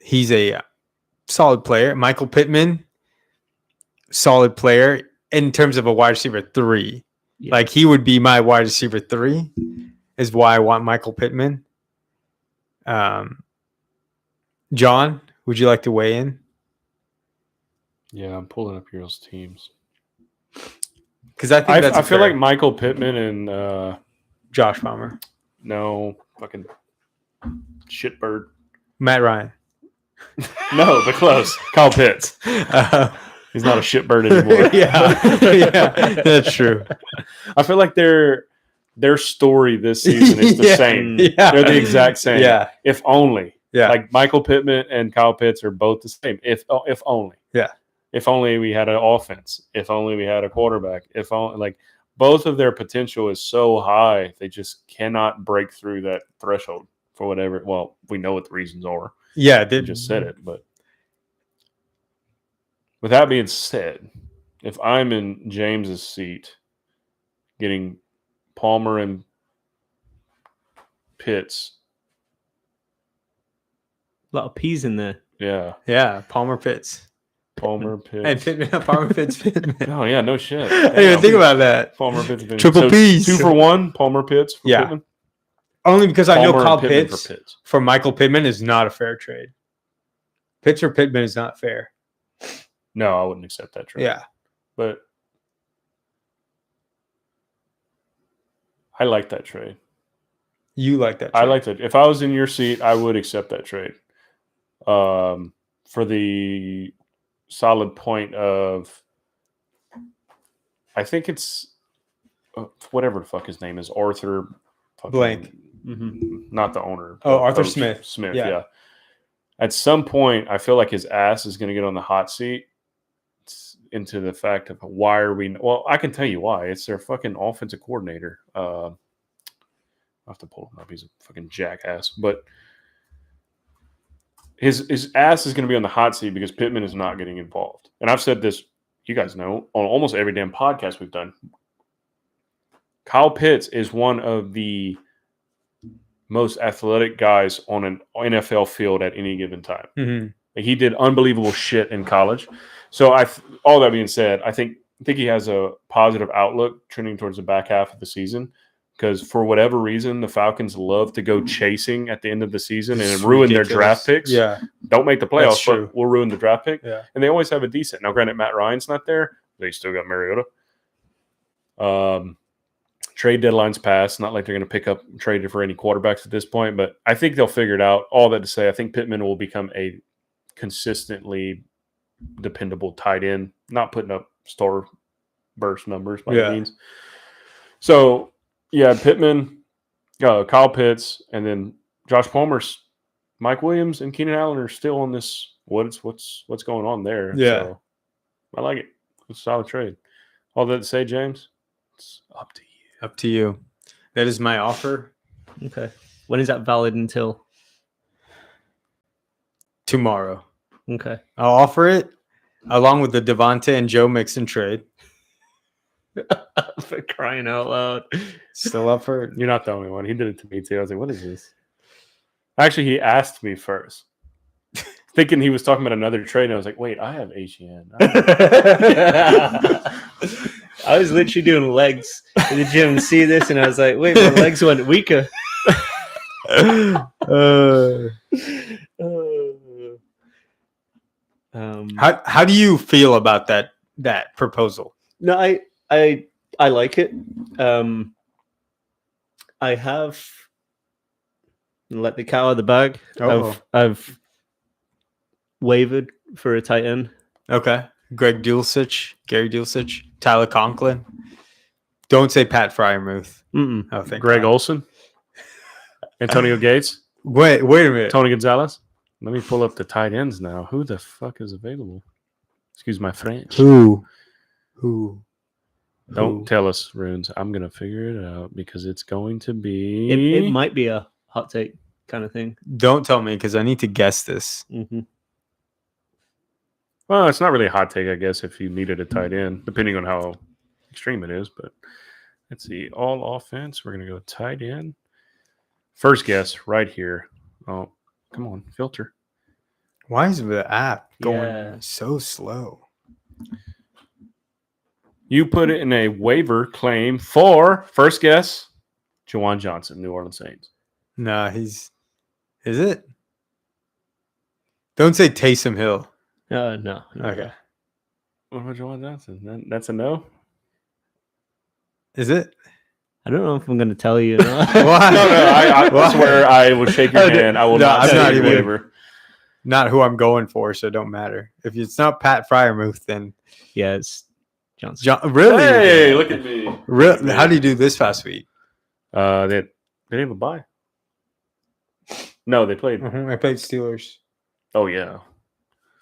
he's a solid player. Michael Pittman, solid player in terms of a wide receiver 3. Yeah. Like, he would be my wide receiver 3, is why I want Michael Pittman. John, would you like to weigh in? Yeah, I'm pulling up your teams. Because I think I feel like Michael Pittman and Josh Palmer, no fucking shitbird. Matt Ryan. No, but close. Kyle Pitts. He's not a shitbird anymore. yeah, that's true. I feel like their story this season is the Yeah. same. Yeah. They're the exact same. Yeah, If only. yeah, Like Michael Pittman and Kyle Pitts are both the same. If only. Yeah. If only we had an offense. If only we had a quarterback. If only, like, both of their potential is so high, they just cannot break through that threshold for whatever. Well, we know what the reasons are. yeah. They just said it, but with that being said, if I'm in James's seat, getting Palmer and Pitts, A lot of P's in there. yeah, Yeah, Palmer Pitts. Palmer And Pitts. Pittman, Palmer Pitts, Pittman. Oh yeah, no shit. I didn't even think about that. Palmer Pitts. Triple Ps. 2 for 1. Palmer Pitts. For Yeah. Pittman. Only because I know Palmer Kyle and Pittman Pitts for Pitts. for Michael Pittman is not a fair trade. Pitts or Pittman is not fair. No, I wouldn't accept that trade. Yeah. But I like that trade. You like that I trade. like that. If I was in your seat, I would accept that trade. For the solid point of, I think it's whatever the fuck his name is, Arthur fucking- Blank. not the owner. Oh, but Arthur Coach Smith. Smith, Yeah. yeah. At some point, I feel like his ass is going to get on the hot seat into the fact of why are we? Well, I can tell you why. It's their fucking offensive coordinator. I have to pull him up. He's a fucking jackass, but his ass is going to be on the hot seat because Pittman is not getting involved. And I've said this, you guys know, on almost every damn podcast we've done. Kyle Pitts is one of the most athletic guys on an NFL field at any given time. Mhm. Like, he did unbelievable shit in college. So all that being said, I think he has a positive outlook trending towards the back half of the season. Because for whatever reason, the Falcons love to go chasing at the end of the season and It's ruin their ridiculous. draft picks. Yeah. Don't make the That's playoffs, true. but we'll ruin the draft pick. Yeah. And they always have a decent. Now, granted, Matt Ryan's not there. They still got Mariota. Trade deadline's passed. Not like they're going to pick up trade for any quarterbacks at this point, but I think they'll figure it out. All that to say, I think Pittman will become a consistently dependable tight end, not putting up star burst numbers by Yeah. any means. So, yeah, Pittman, Kyle Pitts, and then Josh Palmer's, Mike Williams, and Keenan Allen are still on this. What's going on there? Yeah. So, I like it. It's a solid trade. All that to say, James, it's up to you. Up to you. That is my offer Okay. When is that valid until? tomorrow. Okay. I'll offer it along with the Devonta and Joe Mixon trade. For crying out loud. Still up for it. You're not the only one. He did it to me too. I was like, what is this? Actually, he asked me first, thinking he was talking about another trade. And I was like, wait, I have HEN. I was literally doing legs in the gym and see this, and I was like, wait, my legs went weaker. How do you feel about that proposal? No, I like it. I have let the cat out of the bag. Uh-oh. I've wavered for a tight end. Okay. Greg Dulcich, Gary Dulcich, Tyler Conklin. Don't say Pat Fryermuth. Mm-mm. Oh, thank Greg God. Olson, Antonio Gates, Wait a minute. Tony Gonzalez. Let me pull up the tight ends now. Who the fuck is available? Excuse my French. Who? Don't tell us, Runes. I'm going to figure it out because it's going to be. It might be a hot take kind of thing. Don't tell me because I need to guess this. Mm-hmm. Well, it's not really a hot take, I guess, if you needed a tight end, depending on how extreme it is. But let's see. All offense. We're going to go tight end. First guess right here. Oh, come on. Filter. Why is the app going Yeah. so slow? You put it in a waiver claim for, first guess, Juwan Johnson, New Orleans Saints. Nah, he's. Is it? Don't say Taysom Hill. No. Okay. What about Juwan Johnson? That's a no? Is it? I don't know if I'm going to tell you. Or not. Why? No, I Why? swear I will shake your hand. I will No, not I'm say not your even- waiver. Not who I'm going for, so it don't matter. If it's not Pat Fryermuth, then Yeah, it's Johnson. really? Hey, look at me. Really? How do you do this past week? They didn't have a bye. No, they played. I played Steelers. Oh, yeah.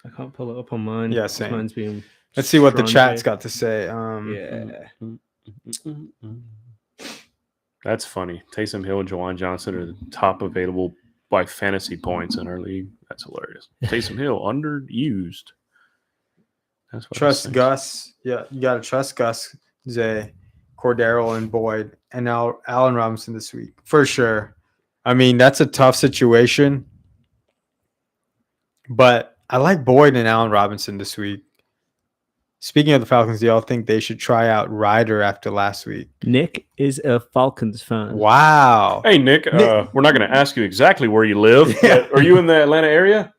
I can't pull it up on mine. Yeah, 'cause same. Mine's being. Let's see what the Strong chat's day. got to say. Yeah. That's funny. Taysom Hill and Juwan Johnson are the top available by fantasy points in our league. That's hilarious. Taysom Hill underused. That's what Trust I think. Gus. Yeah, you got to trust Gus, Zay, Cordero, and Boyd, and now Allen Robinson this week for sure. I mean, that's a tough situation, but I like Boyd and Allen Robinson this week. Speaking of the Falcons, do y'all think they should try out Ryder after last week? Nick is a Falcons fan. Wow. Hey, Nick, we're not going to ask you exactly where you live. Yeah. But are you in the Atlanta area?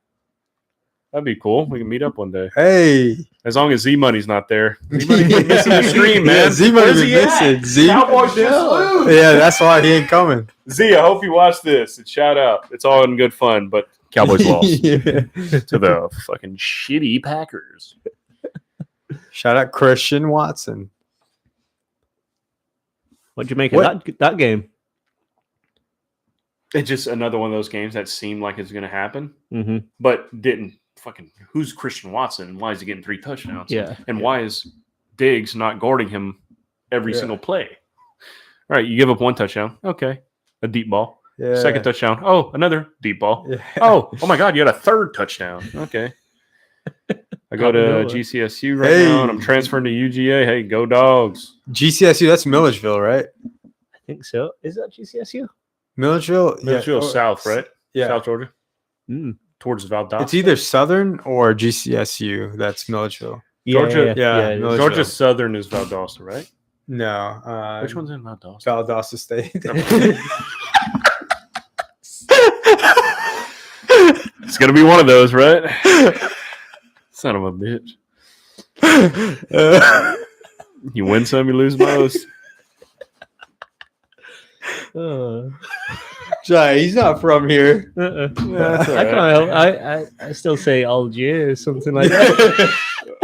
That'd be cool. We can meet up one day. Hey. As long as Z-Money's not there. Z-Money's been missing the stream, man. Yeah, Z-Money's Where's been he at? missing. Z- Cowboys just lose. Yeah, that's why he ain't coming. Z, I hope you watch this. And shout out. It's all in good fun, but Cowboys lost Yeah. to the fucking shitty Packers. Shout out Christian Watson. What'd you make What? of that game? It's just another one of those games that seemed like it's going to happen, Mm-hmm. but didn't. Fucking, who's Christian Watson? And why is he getting 3 touchdowns? Yeah. And why is Diggs not guarding him every Yeah. single play? All right, you give up 1 touchdown. Okay. A deep ball. Yeah. Second touchdown. Oh, another deep ball. Yeah. Oh my God, you had a 3rd touchdown. Okay. I go to Noah. GCSU right now, and I'm Hey. transferring to UGA. Hey, go Dogs. GCSU, that's Milledgeville, right? I think so. Is that GCSU? Milledgeville? Milledgeville Oh, South, right? Yeah. South Georgia, Mm. towards Valdosta. It's either Southern or GCSU. That's Milledgeville. Georgia- yeah, it is. Milledgeville. Georgia Southern is Valdosta, right? No. Which one's in Valdosta? Valdosta State. It's gonna be one of those, right? Son of a bitch. You win some, you lose most. Jai, he's not from here. That's all I right. can't help. I still say Algier or something like that.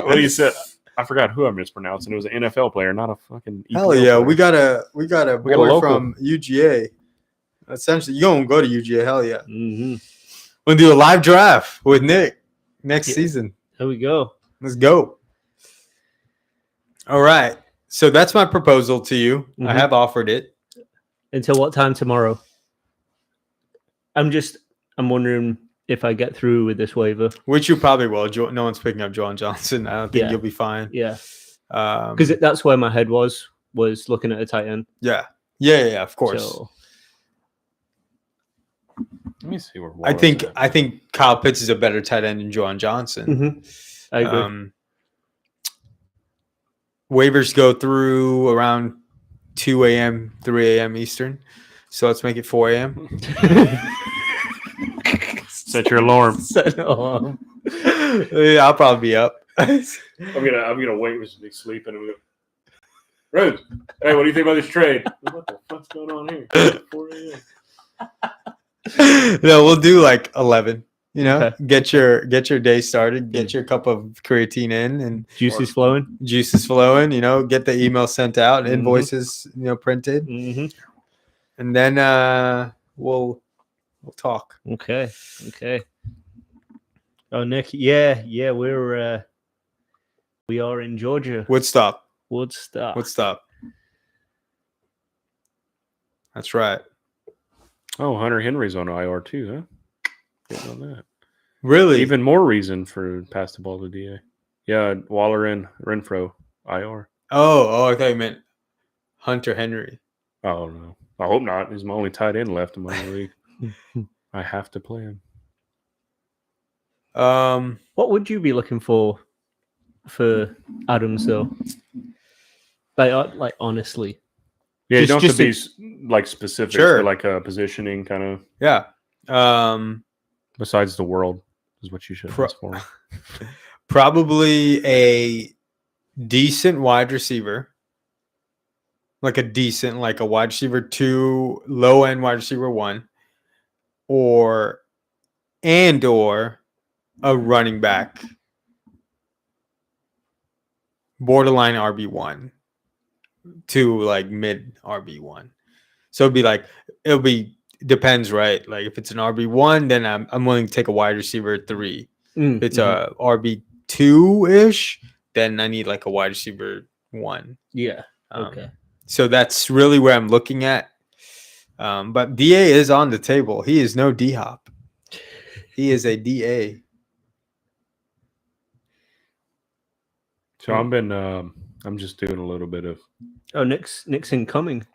What do you say? I forgot who I'm mispronouncing. It was an NFL player, not a fucking. Hell EPL yeah, player. we got a We got a boy local. from UGA. Essentially, you gonna go to UGA? Hell yeah. Mm-hmm. We'll do a live draft with Nick next Yeah. season. There we go. Let's go. All right. So that's my proposal to you. I Mhm. have offered it. Until what time tomorrow? I'm wondering if I get through with this waiver. Which you probably will. No one's picking up Juwan Johnson. I don't think Yeah. you'll be fine. Yeah, Um, because that's where my head was looking at a tight end. yeah, of course. So, Let me see where. I think Kyle Pitts is a better tight end than Juwan Johnson. mhm. I agree. Waivers go through around 2 a.m., 3 a.m. Eastern. So let's make it 4 a.m. set your alarm. Oh, Yeah, I'll probably be up. I'm gonna wait with me sleeping. And Rose, hey, what do you think about this trade? What the fuck's going on here? 4 a.m. No, we'll do like 11. You know, Okay. get your day started, get your cup of creatine in, and juice is flowing. juices flowing. You know, get the email sent out, Mhm. invoices printed, Mm-hmm. and then we'll talk. Okay. Oh, Nick. Yeah. We are in Georgia. Woodstock. Woodstock. That's right. Oh, Hunter Henry's on IR too, huh? Getting on that. Really? Even more reason for pass the ball to DA. Yeah, Waller and Renfro, IR. Oh, I thought you meant Hunter Henry. Oh no, I hope not. He's my only tight end left in my league. I have to play him. What would you be looking for Adams though? Like honestly, Yeah, you Just- don't have to be just like specific, Sure. but like a positioning kind of. yeah. Besides the world is what you should ask for. Probably a decent wide receiver. Like a wide receiver 2, low end wide receiver 1, or a running back, borderline RB1 to like mid RB1. So it'll be depends, right? Like if it's an RB1, then I'm willing to take a wide receiver 3. If it's a RB2 ish, then I need like a wide receiver 1. yeah. Um, Okay. So that's really where I'm looking at. But DA is on the table. He is no D Hop. He is a DA. So I'm just doing a little bit of. Oh, Nick's incoming.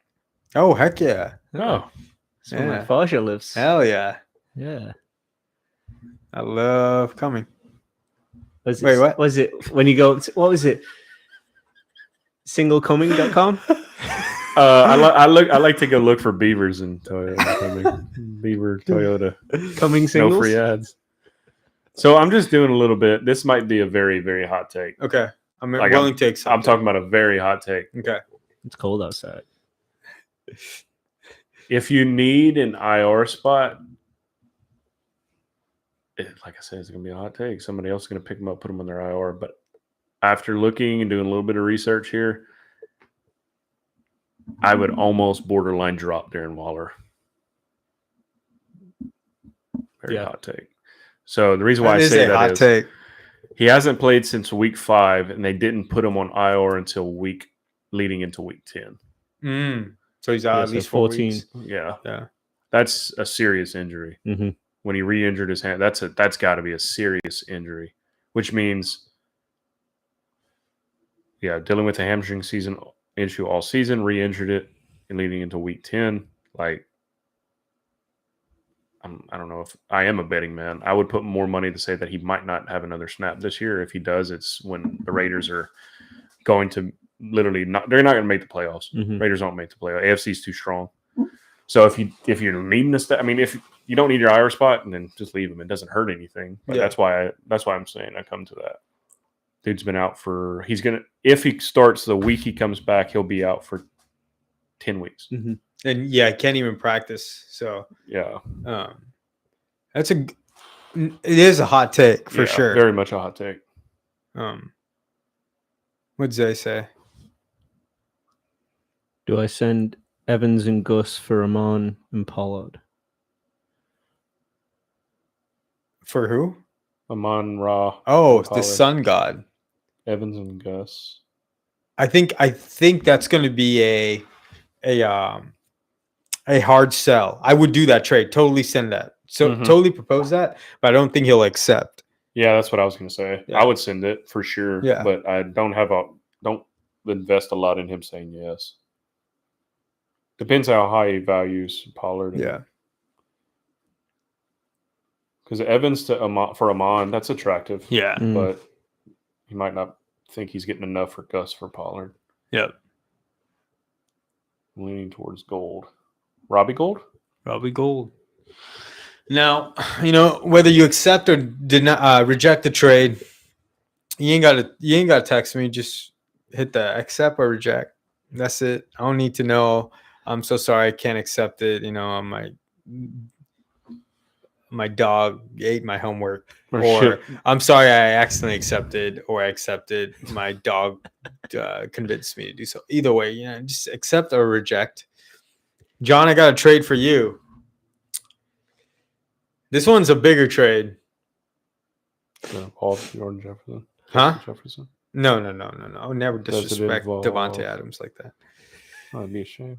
Oh heck yeah! Oh, That's where my Yeah. Faja lives. Hell yeah! Yeah. I love coming. Was Wait, what? Was it when you go? What was it? Singlecoming.com? I like to go look for beavers in Toyota. Beaver Toyota. Coming singles? No free ads. So I'm just doing a little bit. This might be a very, very hot take. Okay, I'm Like, willing to accept. I'm talking about a very hot take. Okay. It's cold outside. If you need an IR spot, like I said, it's going to be a hot take. Somebody else is going to pick them up, put them on their IR. But after looking and doing a little bit of research here, I would almost borderline drop Darren Waller. Very Yeah. hot take. So the reason why That I is say a that hot is take. he hasn't played since week 5, and they didn't put him on IR until week leading into week 10. So he's out Yeah, at so least 4 14. weeks. Yeah, Yeah. that's a serious injury. Mhm. When he re-injured his hand, that's got to be a serious injury, which means, yeah, dealing with a hamstring issue all season, re-injured it, and leading into week 10. Like, I don't know if I am a betting man. I would put more money to say that he might not have another snap this year. If he does, it's when the Raiders are going to literally not. They're not going to make the playoffs. Mhm. Raiders don't make the playoffs. AFC is too strong. So if you're needing a step, I mean, if you don't need your IR spot, and then just leave him. It doesn't hurt anything. But Yeah. that's why I'm saying I come to that. Dude's been out if he starts the week he comes back, he'll be out for 10 weeks. And yeah, can't even practice. So Yeah, it is a hot take for Yeah, sure. Very much a hot take. What'd Zay say? Do I send Evans and Gus for Amon and Pollard? For who? Amon Ra. Oh, and the Pollard. Sun God. Evans and Gus. I think that's going to be a hard sell. I would do that trade. Totally send that. So Mhm. totally propose that, but I don't think he'll accept. Yeah, that's what I was going to say. Yeah. I would send it for sure. Yeah. But I don't invest a lot in him saying yes. Depends how high he values Pollard. Yeah. Because Evans for Amon, that's attractive. Yeah. Mm. But he might not think he's getting enough for Gus for Pollard. Yep. Leaning towards Gold. Robbie Gold? Probably gold. Now, whether you accept or reject the trade, you ain't gotta text me. Just hit the accept or reject. That's it. I don't need to know. I'm so sorry, I can't accept it. My dog ate my homework, Or or shit. I'm sorry, I accidentally accepted, or I accepted. My dog convinced me to do so. Either way, just accept or reject. John, I got a trade for you. This one's a bigger trade. Paul Jordan Jefferson. Huh? Jefferson. No. I would never Does it disrespect involve- Devontae Adams like that. Oh, that'd be a shame.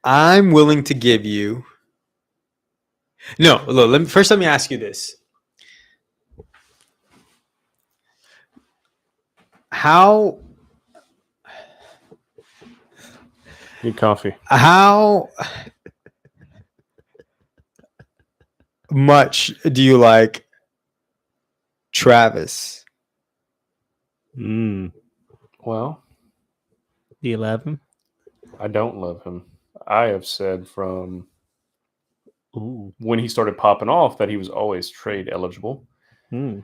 I'm willing to give you No, look, let me ask you this. How Need coffee. much do you like Travis? Mm, Well, the 11. I don't love him. I have said from Ooh. when he started popping off that he was always trade eligible. Mm.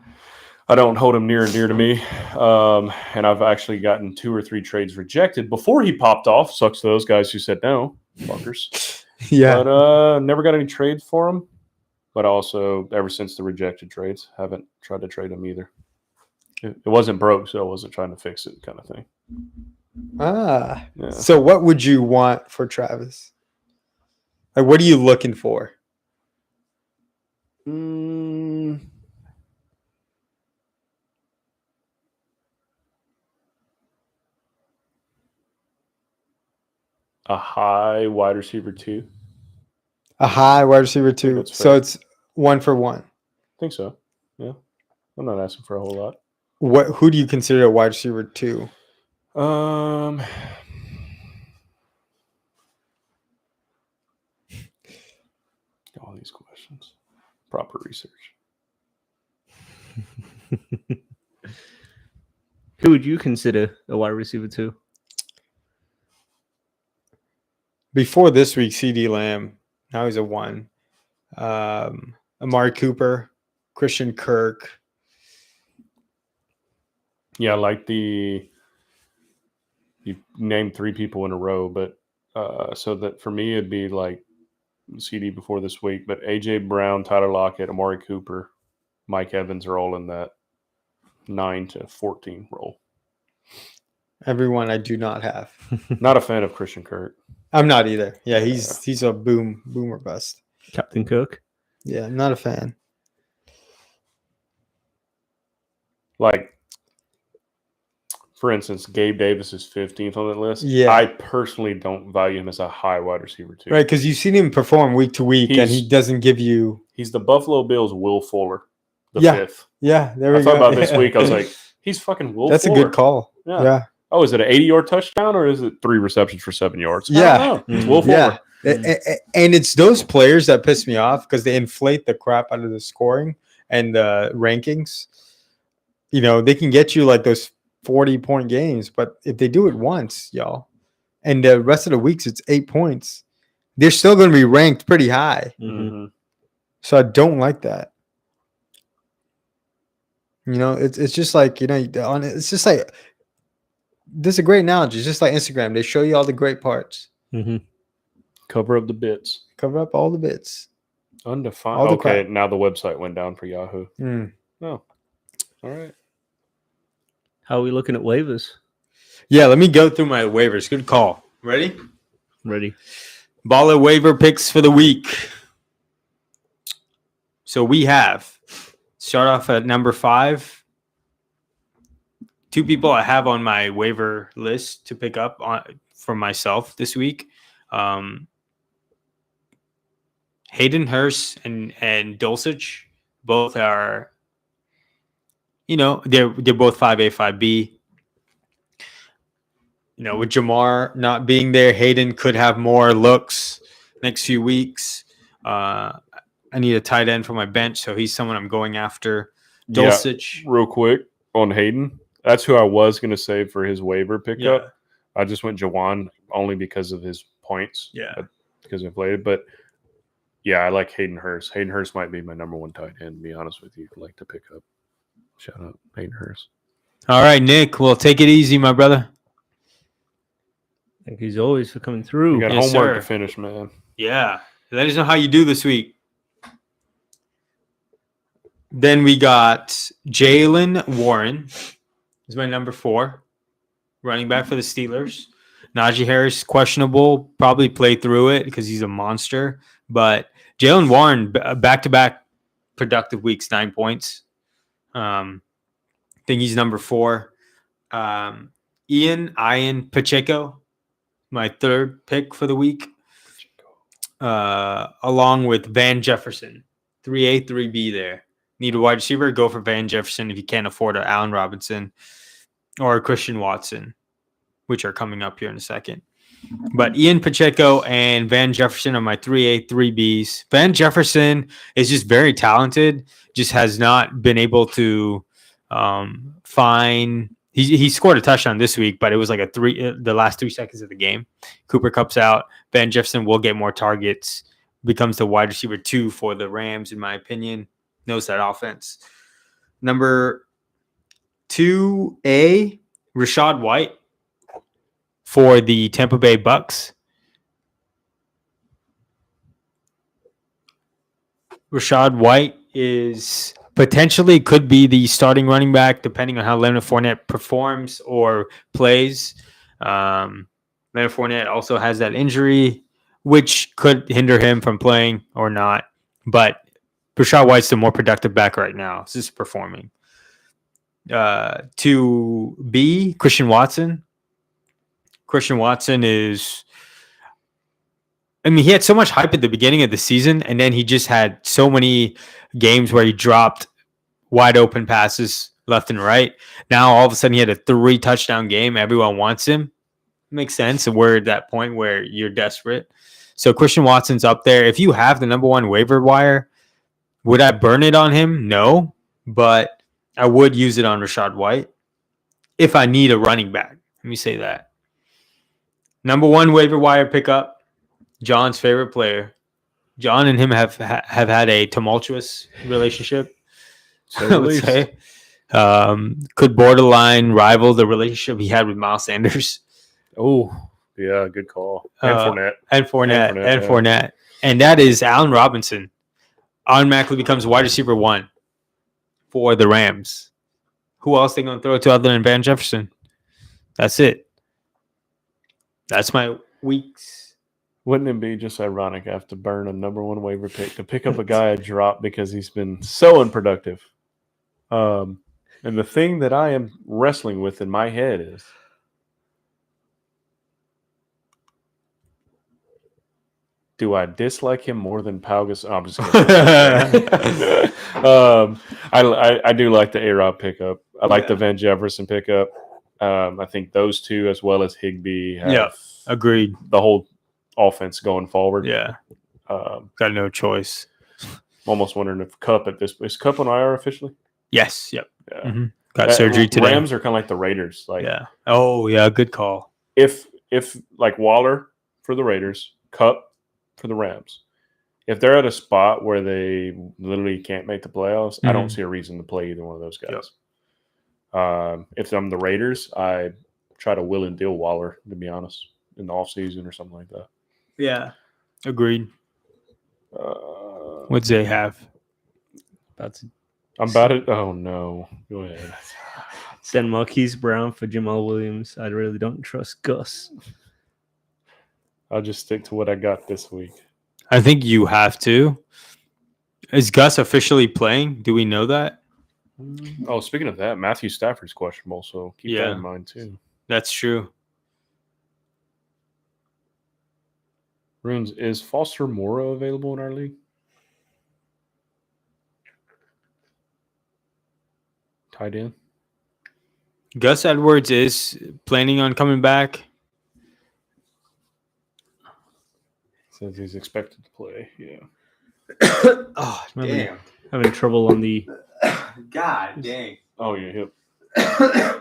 I don't hold him near and dear to me. And I've actually gotten 2 or 3 trades rejected before he popped off. Sucks to those guys who said no, fuckers. Yeah. But never got any trades for him. But also, ever since the rejected trades, haven't tried to trade him either. It wasn't broke, so I wasn't trying to fix it, kind of thing. Ah. Yeah. So what would you want for Travis? Like, what are you looking for? A high wide receiver 2. A high wide receiver 2. that's So fair. it's 1 for 1. I think so. Yeah. I'm not asking for a whole lot. Who do you consider a wide receiver 2? All these questions. Proper research. Who would you consider a wide receiver 2? Before this week, CD Lamb. Now he's a 1. Amari Cooper, Christian Kirk. Yeah, like you named 3 people in a row, but so that for me it'd be like CD before this week, but AJ Brown, Tyler Lockett, Amari Cooper, Mike Evans are all in that 9 to 14 role. Everyone I do not have. Not a fan of Christian Kirk. I'm not either. Yeah, he's a boomer bust. Captain Cook. Yeah, I'm not a fan. Like, for instance, Gabe Davis is 15th on the list. Yeah. I personally don't value him as a high wide receiver, too. Right, because you've seen him perform week to week, and he He's- doesn't give you. He's the Buffalo Bills' Will Fuller, the Yeah. 5th. Yeah, there we I go. thought about this week. I was like, he's fucking Will that's Fuller. a good call. Yeah. Yeah, Oh, is it an 80-yard touchdown or is it 3 receptions for 7 yards? I Yeah. don't know. It's Mm. Will Fuller. yeah. And it's those players that piss me off because they inflate the crap out of the scoring and the rankings. You know, they can get you like those 40-point games, but if they do it once, y'all, and the rest of the weeks it's 8 points, they're still going to be ranked pretty high. Mhm. So I don't like that. You know, it's just like, you know, it's just like, this is a great analogy. It's just like Instagram. They show you all the great parts, Mm-hmm. Cover up the bits. cover up all the bits. Undefined. All the Okay, crap. now the website went down for Yahoo. Mm. Oh, all right. How are we looking at waivers? Yeah, let me go through my waivers. Good call. Ready? Ready? Baller waiver picks for the week. So we have, start off at number 5. 2 people I have on my waiver list to pick up on for myself this week. Hayden Hurst and Dulcich, both are, you know, they're both 5A, 5B. You know, with Jamar not being there, Hayden could have more looks next few weeks. I need a tight end for my bench, so he's someone I'm going after. Yeah, Dulcich. real quick on Hayden. That's who I was going to save for his waiver pickup. I just went Jawan only because of his points. Yeah. Because of inflated. But yeah, I like Hayden Hurst. Hayden Hurst might be my number 1 tight end, to be honest with you. I'd like to pick up. Shout out Hayden Hurst. All right, Nick. Well, take it easy, my brother. Thank you as always for coming through. You got Yes, homework sir. to finish, man. Yeah. Let us know how you do this week. Then we got Jalen Warren. Is my number 4. Running back for the Steelers. Najee Harris, questionable. Probably play through it because he's a monster. But Jalen Warren, back-to-back productive weeks, 9 points. I think he's number 4. Ian Pacheco, my 3rd pick for the week. along with Van Jefferson. 3A, 3B there. Need a wide receiver? Go for Van Jefferson if you can't afford an Allen Robinson or Christian Watson, which are coming up here in a second. But Ian Pacheco and Van Jefferson are my 3A, 3Bs. Van Jefferson is just very talented, just has not been able to find. He scored a touchdown this week, but it was like the last 3 seconds of the game. Cooper Kupp's out. Van Jefferson will get more targets, becomes the wide receiver 2 for the Rams, in my opinion. Knows that offense. Number 2A, Rachaad White for the Tampa Bay Bucks. Rachaad White is potentially could be the starting running back, depending on how Leonard Fournette performs or plays. Leonard Fournette also has that injury, which could hinder him from playing or not. But Rachaad White's the more productive back right now. This is performing. 2B, Christian Watson. Christian Watson is, I mean, he had so much hype at the beginning of the season, and then he just had so many games where he dropped wide open passes left and right. Now, all of a sudden, he had a 3 touchdown game. Everyone wants him. Makes sense. And we're at that point where you're desperate. So Christian Watson's up there. If you have the number 1 waiver wire, would I burn it on him? No, but I would use it on Rachaad White if I need a running back. Let me say that. Number 1 waiver wire pickup, John's favorite player. John and him have had a tumultuous relationship. So I would say. Could borderline rival the relationship he had with Miles Sanders. Oh, yeah, good call. And Fournette. And that is Allen Robinson. Automatically becomes wide receiver 1 for the Rams. Who else they going to throw it to other than Van Jefferson? That's it. That's my weeks. Wouldn't it be just ironic I have to burn a number 1 waiver pick to pick up a guy I dropped because he's been so unproductive? And the thing that I am wrestling with in my head is, do I dislike him more than Pau Gasol? I'm just kidding. I do like the A-Rod pickup. I like the Van Jefferson pickup. I think those 2, as well as Higbee, have agreed. the whole offense going forward. Yeah, got no choice. I'm almost wondering if Kupp is Kupp on IR officially? Yes. Yep. Yeah. Mm-hmm. Got surgery today. Rams are kind of like the Raiders. Like, yeah. Oh, yeah. Good call. If like Waller for the Raiders, Kupp for the Rams, if they're at a spot where they literally can't make the playoffs, I don't see a reason to play either one of those guys. Yep. If I'm the Raiders, I try to will and deal Waller, to be honest, in the offseason or something like that. Yeah. Agreed. What'd they have? I'm about it. Oh, no. Go ahead. Send Marquise Brown for Jamal Williams. I really don't trust Gus. I'll just stick to what I got this week. I think you have to. Is Gus officially playing? Do we know that? Oh, speaking of that, Matthew Stafford's questionable, so keep that in mind too. That's true. Runes, is Foster Mora available in our league? Tight end? Gus Edwards is planning on coming back. Says he's expected to play, yeah. Oh, damn. Having trouble on the... God dang. Oh, yeah, hip. I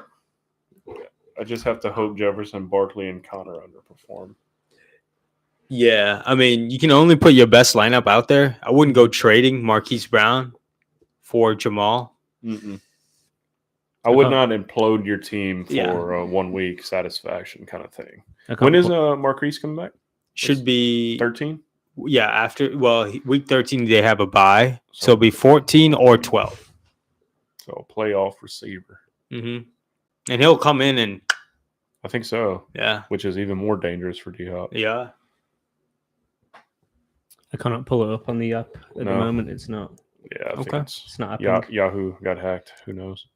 just have to hope Jefferson, Barkley, and Connor underperform. Yeah, I mean, you can only put your best lineup out there. I wouldn't go trading Marquise Brown for Jamal. I would not implode your team for 1 week satisfaction kind of thing. When is Marquise coming back? Should be 13? Yeah, after week 13 they have a bye, so it'll be 14 or 12. So playoff receiver. And he'll come in and I think so. Yeah, which is even more dangerous for D-Hop. Yeah, I cannot pull it up on the app at the moment. It's not. Yeah, I think it's not happening. Yahoo got hacked. Who knows?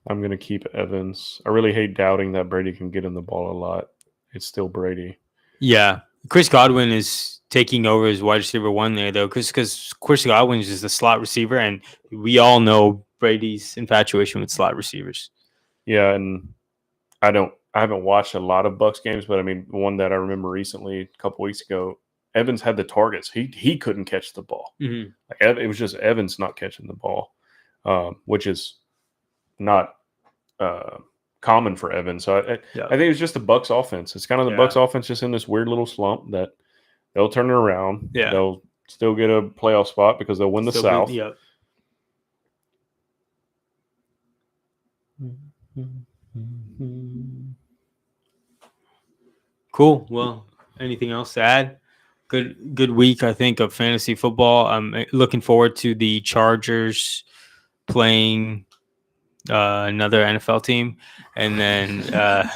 I'm going to keep Evans. I really hate doubting that Brady can get him the ball a lot. It's still Brady. Yeah. Chris Godwin is taking over as wide receiver 1 there, though, because Chris Godwin is just a slot receiver, and we all know Brady's infatuation with slot receivers. Yeah, and I haven't watched a lot of Bucks games, but I mean, one that I remember recently, a couple weeks ago, Evans had the targets. He couldn't catch the ball. Mm-hmm. Like, it was just Evans not catching the ball, which is not common for Evans. So I think it was just the Bucks offense. It's kind of the Bucks offense just in this weird little slump that they'll turn it around. Yeah. They'll still get a playoff spot because they'll win the South. Yep. Cool. Well, anything else to add? Good week, I think, of fantasy football. I'm looking forward to the Chargers playing another NFL team, and then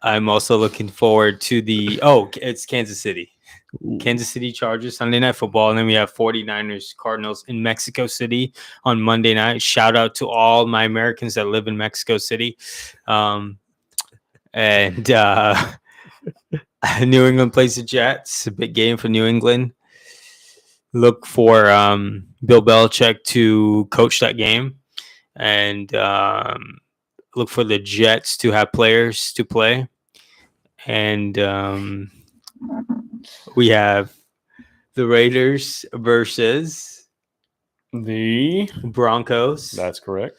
I'm also looking forward to it's Kansas City. Kansas City Chargers Sunday Night Football, and then we have 49ers Cardinals in Mexico City on Monday night. Shout out to all my Americans that live in Mexico City. And New England plays the Jets. A big game for New England. Look for Bill Belichick to coach that game, and look for the Jets to have players to play. And we have the Raiders versus The Broncos. That's correct.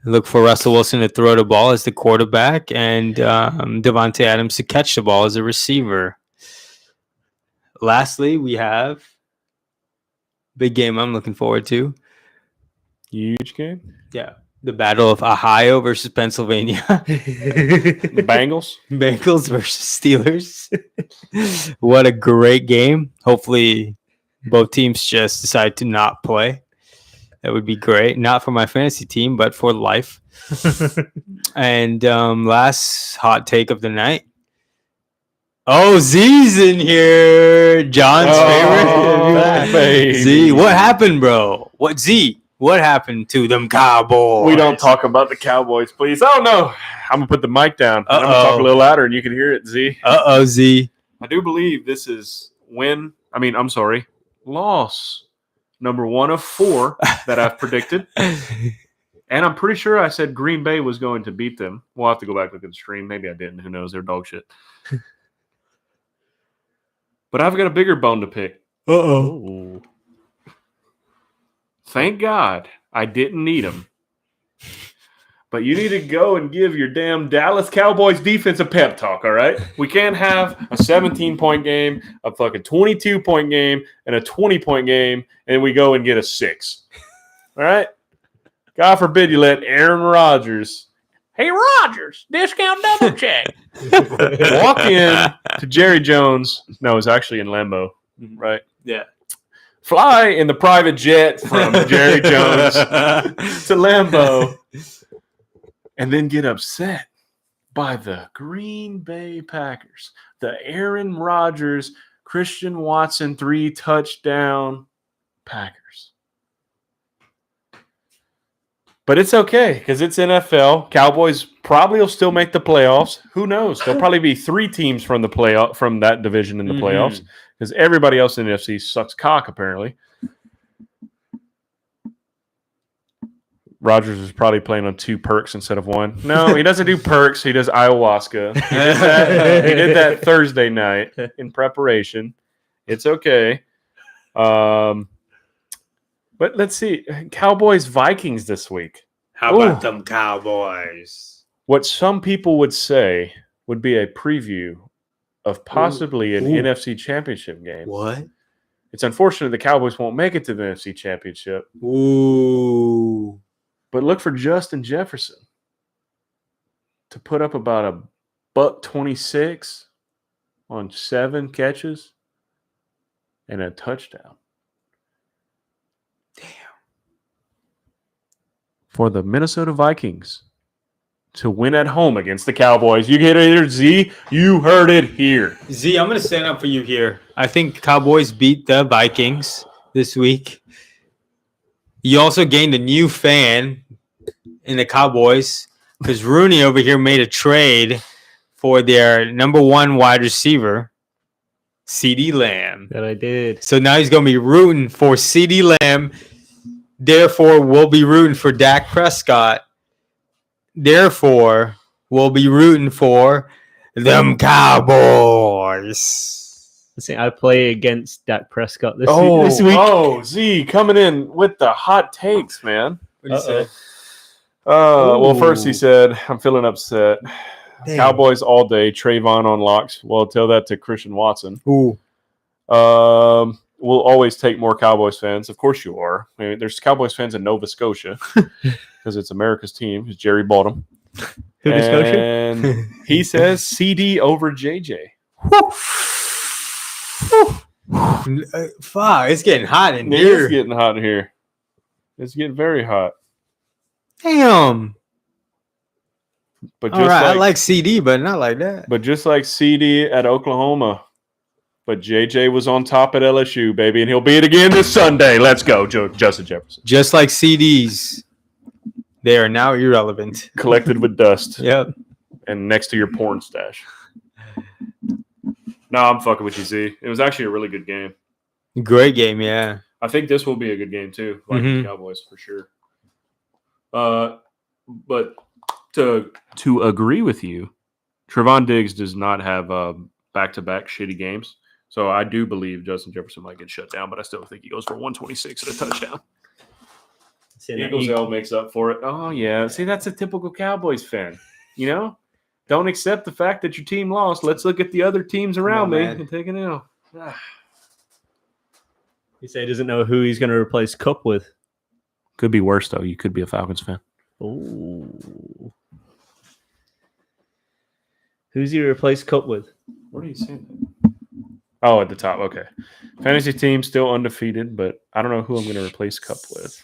Look for Russell Wilson to throw the ball as the quarterback, and Devontae Adams to catch the ball as a receiver. Lastly, we have big game I'm looking forward to. Huge game. Yeah. The Battle of Ohio versus Pennsylvania. The Bengals. Bengals versus Steelers. What a great game. Hopefully both teams just decide to not play. That would be great. Not for my fantasy team, but for life. And last hot take of the night. Oh, Z's in here. John's favorite. Z, what happened, bro? What happened to them Cowboys? We don't talk about the Cowboys, please. Oh, no. I'm going to put the mic down. I'm going to talk a little louder and you can hear it, Z. Z. I do believe this is loss number 1 of 4 that I've predicted. And I'm pretty sure I said Green Bay was going to beat them. We'll have to go back and look at the stream. Maybe I didn't. Who knows? They're dog shit. But I've got a bigger bone to pick. Uh-oh. Thank God I didn't need them. But you need to go and give your damn Dallas Cowboys defense a pep talk, all right? We can't have a 17-point game, a fucking 22-point game, and a 20-point game, and we go and get a 6. All right? God forbid you let Aaron Rodgers, hey, Rodgers, discount double check, walk in to Jerry Jones. No, it's actually in Lambeau, right? Yeah. Fly in the private jet from Jerry Jones to Lambeau and then get upset by the Green Bay Packers. The Aaron Rodgers, Christian Watson 3-touchdown Packers. But it's okay because it's NFL. Cowboys probably will still make the playoffs. Who knows? There'll probably be 3 teams from that division in the playoffs because everybody else in the NFC sucks cock, apparently. Rodgers is probably playing on 2 perks instead of 1. No, he doesn't do perks. He does ayahuasca. He did that Thursday night in preparation. It's okay. But let's see. Cowboys-Vikings this week. How about them Cowboys? What some people would say would be a preview of possibly an NFC Championship game. What? It's unfortunate the Cowboys won't make it to the NFC Championship. Ooh. But look for Justin Jefferson to put up about $126 on 7 catches and a touchdown. Damn. For the Minnesota Vikings to win at home against the Cowboys. You get it here, Z. You heard it here. Z, I'm going to stand up for you here. I think Cowboys beat the Vikings this week. You also gained a new fan in the Cowboys because Rooney over here made a trade for their number one wide receiver, CeeDee Lamb. That I did. So now he's going to be rooting for CeeDee Lamb. Therefore, we'll be rooting for Dak Prescott. Therefore, we'll be rooting for them Cowboys. See, I play against Dak Prescott this this week. Oh, Z coming in with the hot takes, man. What do you say? Well, first he said, I'm feeling upset. Damn. Cowboys all day. Trayvon on locks. Well, tell that to Christian Watson. Ooh. We'll always take more Cowboys fans. Of course you are. I mean, there's Cowboys fans in Nova Scotia because it's America's team. It's Jerry Bottom. Nova Scotia? And he says CD over JJ. Fuck, it's getting hot in It here. is getting hot in here. It's getting very hot. Damn. But All just right, I like CD, but not like that. But just like CD at Oklahoma, but JJ was on top at LSU, baby, and he'll be it again this Sunday. Let's go, Justin Jefferson. Just like CDs, they are now irrelevant. Collected with dust Yep. and next to your porn stash. No, I'm fucking with you, Z. It was actually a really good game. Great game, yeah. I think this will be a good game too, like the Cowboys for sure. But to agree with you, Trevon Diggs does not have back-to-back shitty games. So I do believe Justin Jefferson might get shut down, but I still think he goes for 126 and a touchdown. Eagles L makes up for it. Oh, yeah. See, that's a typical Cowboys fan. You know? Don't accept the fact that your team lost. Let's look at the other teams around me man. and take an L. He said he doesn't know who he's going to replace Cup with. Could be worse, though. You could be a Falcons fan. Oh. Who's he replace Cup with? What are you saying? Oh, at the top. Okay. Fantasy team still undefeated, but I don't know who I'm going to replace Cup with.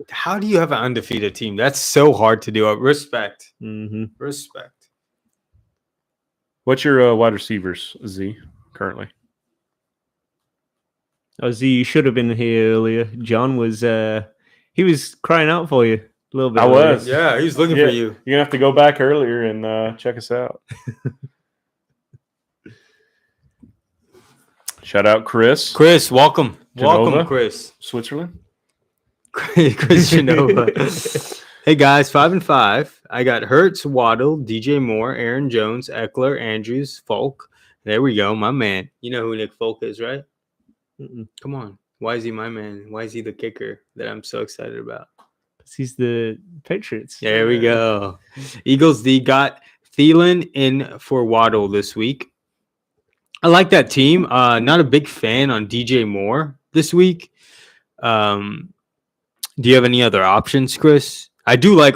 How do you have an undefeated team? That's so hard to do. Respect. Mm-hmm. Respect. What's your wide receivers, Z, currently? Oh, Z, you should have been here earlier. John was he was crying out for you a little bit. I earlier. was. Yeah, he's looking for you. You're going to have to go back earlier and check us out. Shout out Chris. Chris, welcome. Genova? Welcome, Chris. Switzerland. Chris Genova. Hey guys, 5-5. I got Hurts, Waddle, DJ Moore, Aaron Jones, Eckler, Andrews, Folk. There we go, my man. You know who Nick Folk is, right? Mm-mm. Come on. Why is he my man? Why is he the kicker that I'm so excited about? He's the Patriots. There we go. Eagles D got Thielen in for Waddle this week. I like that team. Not a big fan on DJ Moore this week. Do you have any other options, Chris? I do like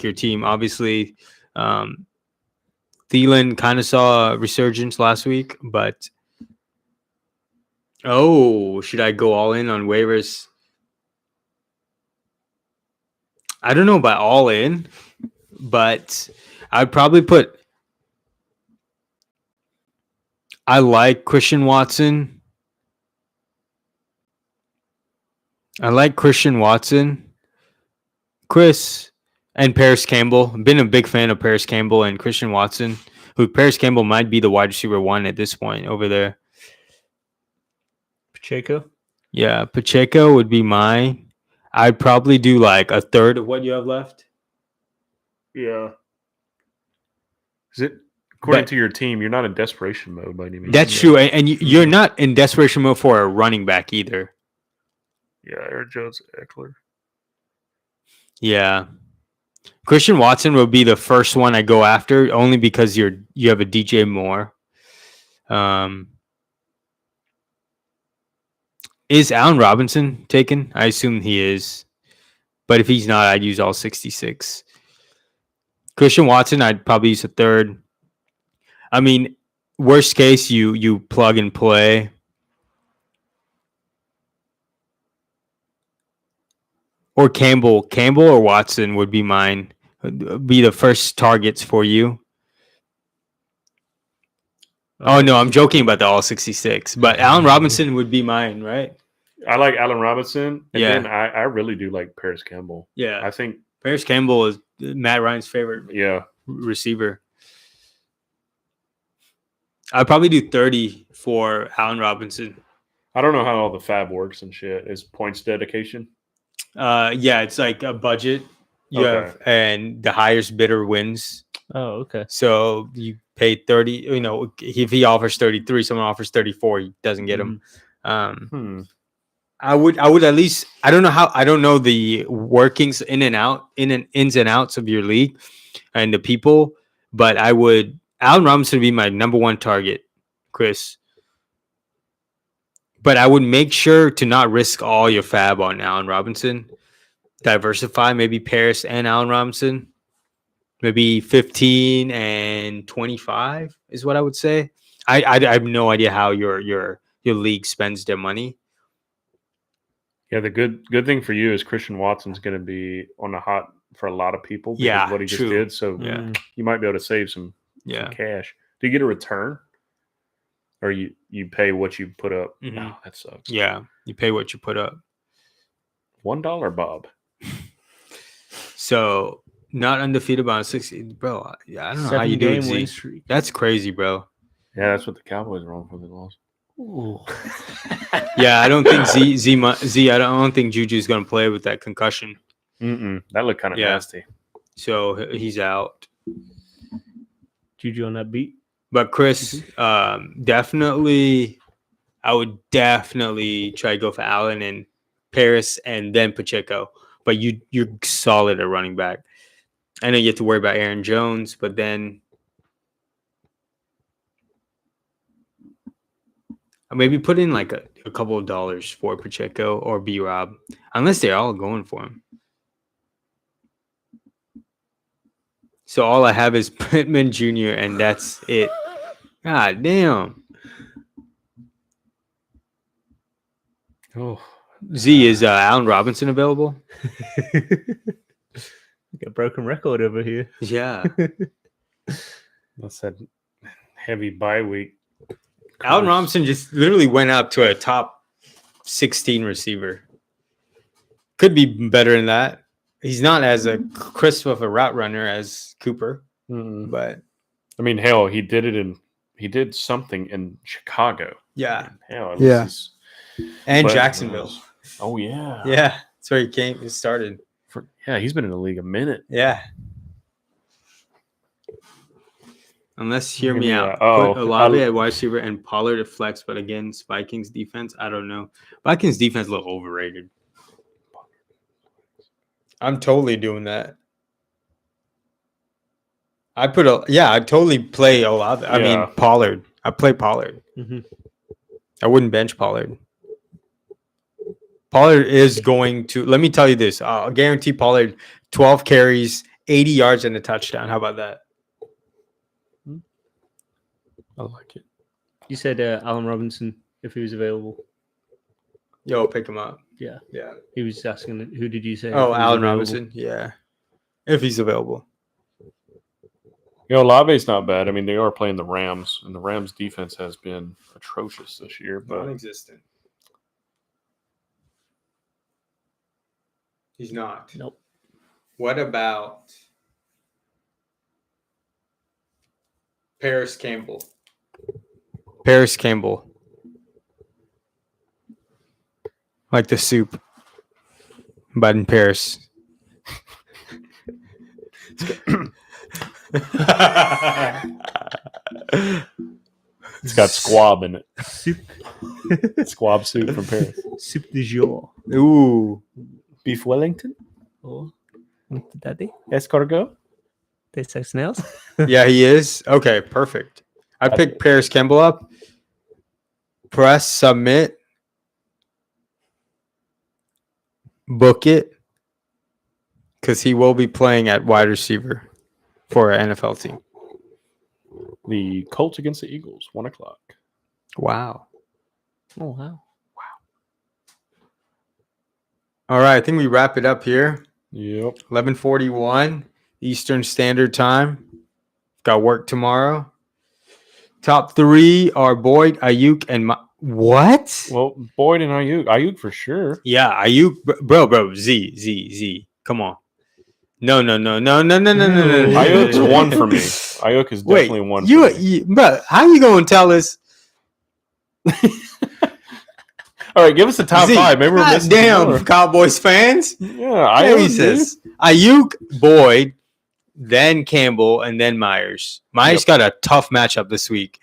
your team. Obviously, Thielen kind of saw a resurgence last week, but should I go all in on waivers? I don't know about all in, but I'd probably put. I like Christian Watson. Chris, and Paris Campbell. I've been a big fan of Paris Campbell and Christian Watson, who Paris Campbell might be the wide receiver 1 at this point over there. Pacheco. Yeah, Pacheco would be mine. I'd probably do like a third of what you have left. Yeah. Is it according to your team? You're not in desperation mode by any means. That's true, and you're not in desperation mode for a running back either. Yeah, Aaron Jones, Eckler. Yeah, Christian Watson will be the first one I go after, only because you have a DJ Moore. Is Allen Robinson taken? I assume he is, but if he's not, I'd use all 66. Christian Watson, I'd probably use a third. I mean, worst case, you plug and play. Or Campbell or Watson would be mine. Be the first targets for you. Oh no, I'm joking about the all 66. But Allen Robinson would be mine, right? I like Allen Robinson, and Yeah. then I really do like Paris Campbell. Yeah. I think, Paris Campbell is Matt Ryan's favorite yeah. receiver. I'd probably do 30 for Allen Robinson. I don't know how all the fab works and shit. Is points dedication? Yeah, it's like a budget you Okay. have, and the highest bidder wins. Oh, okay. So you pay 30. You know, if he offers 33, someone offers 34, he doesn't get him. I would at least, I don't know the workings ins and outs of your league and the people, but Allen Robinson would be my number one target, Chris. But I would make sure to not risk all your fab on Allen Robinson. Diversify, maybe Paris and Allen Robinson. Maybe 15 and 25 is what I would say. I have no idea how your league spends their money. Yeah, the good thing for you is Christian Watson's going to be on the hot for a lot of people. Because Yeah, of what he just true. did. So Yeah. you might be able to save some cash. Do you get a return, or you pay what you put up? Mhm. No, that sucks. Yeah, you pay what you put up. $1, Bob. So not undefeated by 60, bro. Yeah, I don't know how you do it. Z. streak. That's crazy, bro. Yeah, that's what the Cowboys are on for the loss. Ooh. Yeah, I don't think Z. I don't think Juju's gonna play with that concussion. That looked kind of Yeah. nasty. So he's out. Juju on that beat. But Chris, definitely, I would definitely try to go for Allen and Paris and then Pacheco. But you're solid at running back. I know you have to worry about Aaron Jones, but then maybe put in like a couple of dollars for Pacheco or B-Rob, unless they're all going for him. So all I have is Pittman Jr. and that's it. God damn. Oh, Z, is Allen Robinson available? Got a broken record over here. Yeah. that's that heavy bye week. Allen Robinson just literally went up to a top 16 receiver. Could be better than that. He's not as a crisp of a route runner as Cooper, but I mean, hell, he did something in Chicago. yeah. Hell, Yeah. And but- Jacksonville. Oh yeah, Yeah. That's where he started. He's been in the league a minute. Yeah. Unless hear me Yeah. out. Oh, Put Olave at wide receiver and Pollard at flex, but against Vikings defense, I don't know. Vikings defense a little overrated. I'm totally doing that. I'd totally play Olave. I mean Pollard. I play Pollard. Mhm. I wouldn't bench Pollard. Pollard is going to, let me tell you this. I'll guarantee Pollard 12 carries, 80 yards, and a touchdown. How about that? I like it. You said Allen Robinson if he was available. Yo, pick him up. Yeah. Yeah. He was asking who did you say? if he Oh, was Allen available? Robinson. Yeah. If he's available. Olave's not bad. I mean, they are playing the Rams, and the Rams' defense has been atrocious this year. But Non-existent. He's not. Nope. What about Paris Campbell? Paris Campbell. Like the soup. But in Paris. it's got squab in it. Soup, Squab soup from Paris. soup du jour. Ooh. Beef Wellington, Or daddy, escargot. tastes like snails. Yeah, he is. Okay, perfect. I picked Paris Campbell up. Press submit. Book it. Because he will be playing at wide receiver for an NFL team. The Colts against the Eagles, 1:00. Wow. Oh wow. All right, I think we wrap it up here. Yep. 11:41 Eastern Standard Time. Got work tomorrow. Top three are Boyd, Ayuk, and what? Well, Boyd and Ayuk for sure. Yeah, Ayuk, bro, Z. Come on. No. Ayuk's one for me. Ayuk is Wait, definitely one you, for me. you, bro, how you gonna tell us? All right, give us the top Z, 5. Maybe we're God missing damn, more. Cowboys fans. Yeah, Ayuk. Jesus. Ayuk, Boyd, then Campbell, and then Myers. Myers got a tough matchup this week.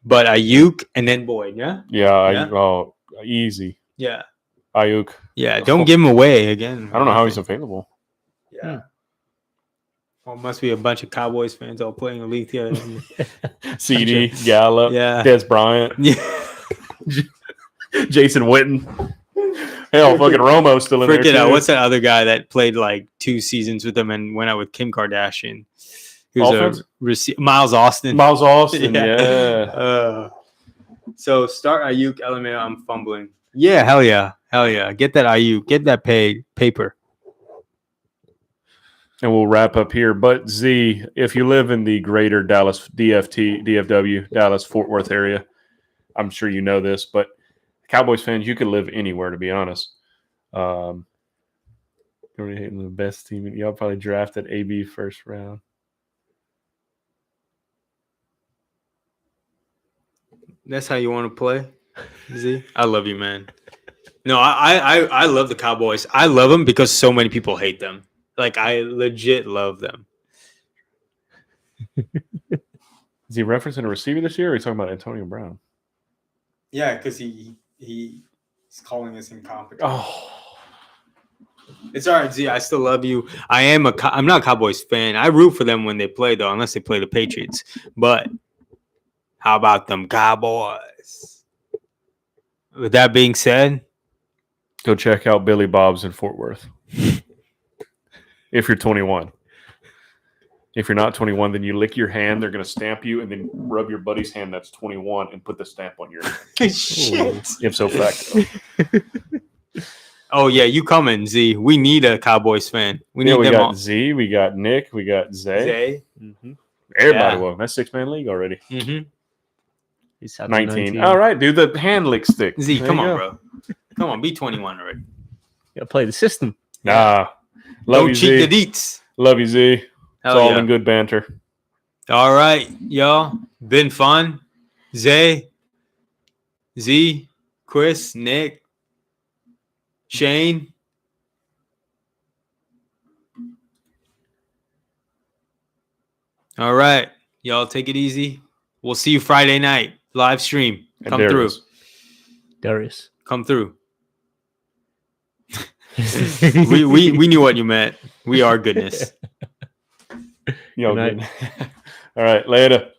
But Ayuk and then Boyd, yeah? Yeah, easy. Yeah. Ayuk. Yeah, don't give him away again. I don't know how he's available. Yeah. Well, must be a bunch of Cowboys fans all playing a league together. CD, Gallup, Yeah. Des Bryant, Yeah. Jason Witten. Hell, fucking Romo's still in there. Freaking out. Too. What's that other guy that played like 2 seasons with them and went out with Kim Kardashian? He was Miles Austin. Miles Austin, Yeah. yeah. So start Ayuk, LMAO. I'm fumbling. Yeah, hell yeah. Hell yeah. Get that Ayuk. Get that paper. And we'll wrap up here. But Z, if you live in the greater Dallas DFW, Dallas Fort Worth area, I'm sure you know this, but Cowboys fans, you could live anywhere, to be honest. You're hating the best team. Y'all probably drafted AB first round. That's how you want to play, Z? I love you, man. No, I love the Cowboys. I love them because so many people hate them. Like, I legit love them. Is he referencing a receiver this year, or are you talking about Antonio Brown? Yeah, because he's calling us incompetent. Oh, It's all right, Z. I still love you. I'm not a Cowboys fan. I root for them when they play, though, unless they play the Patriots. But how about them Cowboys? With that being said, go check out Billy Bob's in Fort Worth. If you're 21. If you're not 21, then you lick your hand. They're going to stamp you and then rub your buddy's hand that's 21 and put the stamp on your hand. shit. Ipso facto. Oh yeah, you coming, Z? We need a Cowboys fan. We need We them got all. Z, we got Nick, we got Zay. Zay. Mm-hmm. Everybody Yeah. will. That's 6-man league already. Mm-hmm. He's had 19. All right, dude. The hand lick stick. Z, There come you on, go. bro. Come on, be 21 already. Gotta play the system. Nah. Love Don't you, cheat Z. the deets. Love you, Z. It's Hell all yeah. in good banter. All right, y'all. Been fun. Zay, Z, Chris, Nick, Shane. All right, y'all. Take it easy. We'll see you Friday night live stream. And Come there it through. is. Darius. Come through. we knew what you meant. We are goodness. Yo, Good night. good. All right, later.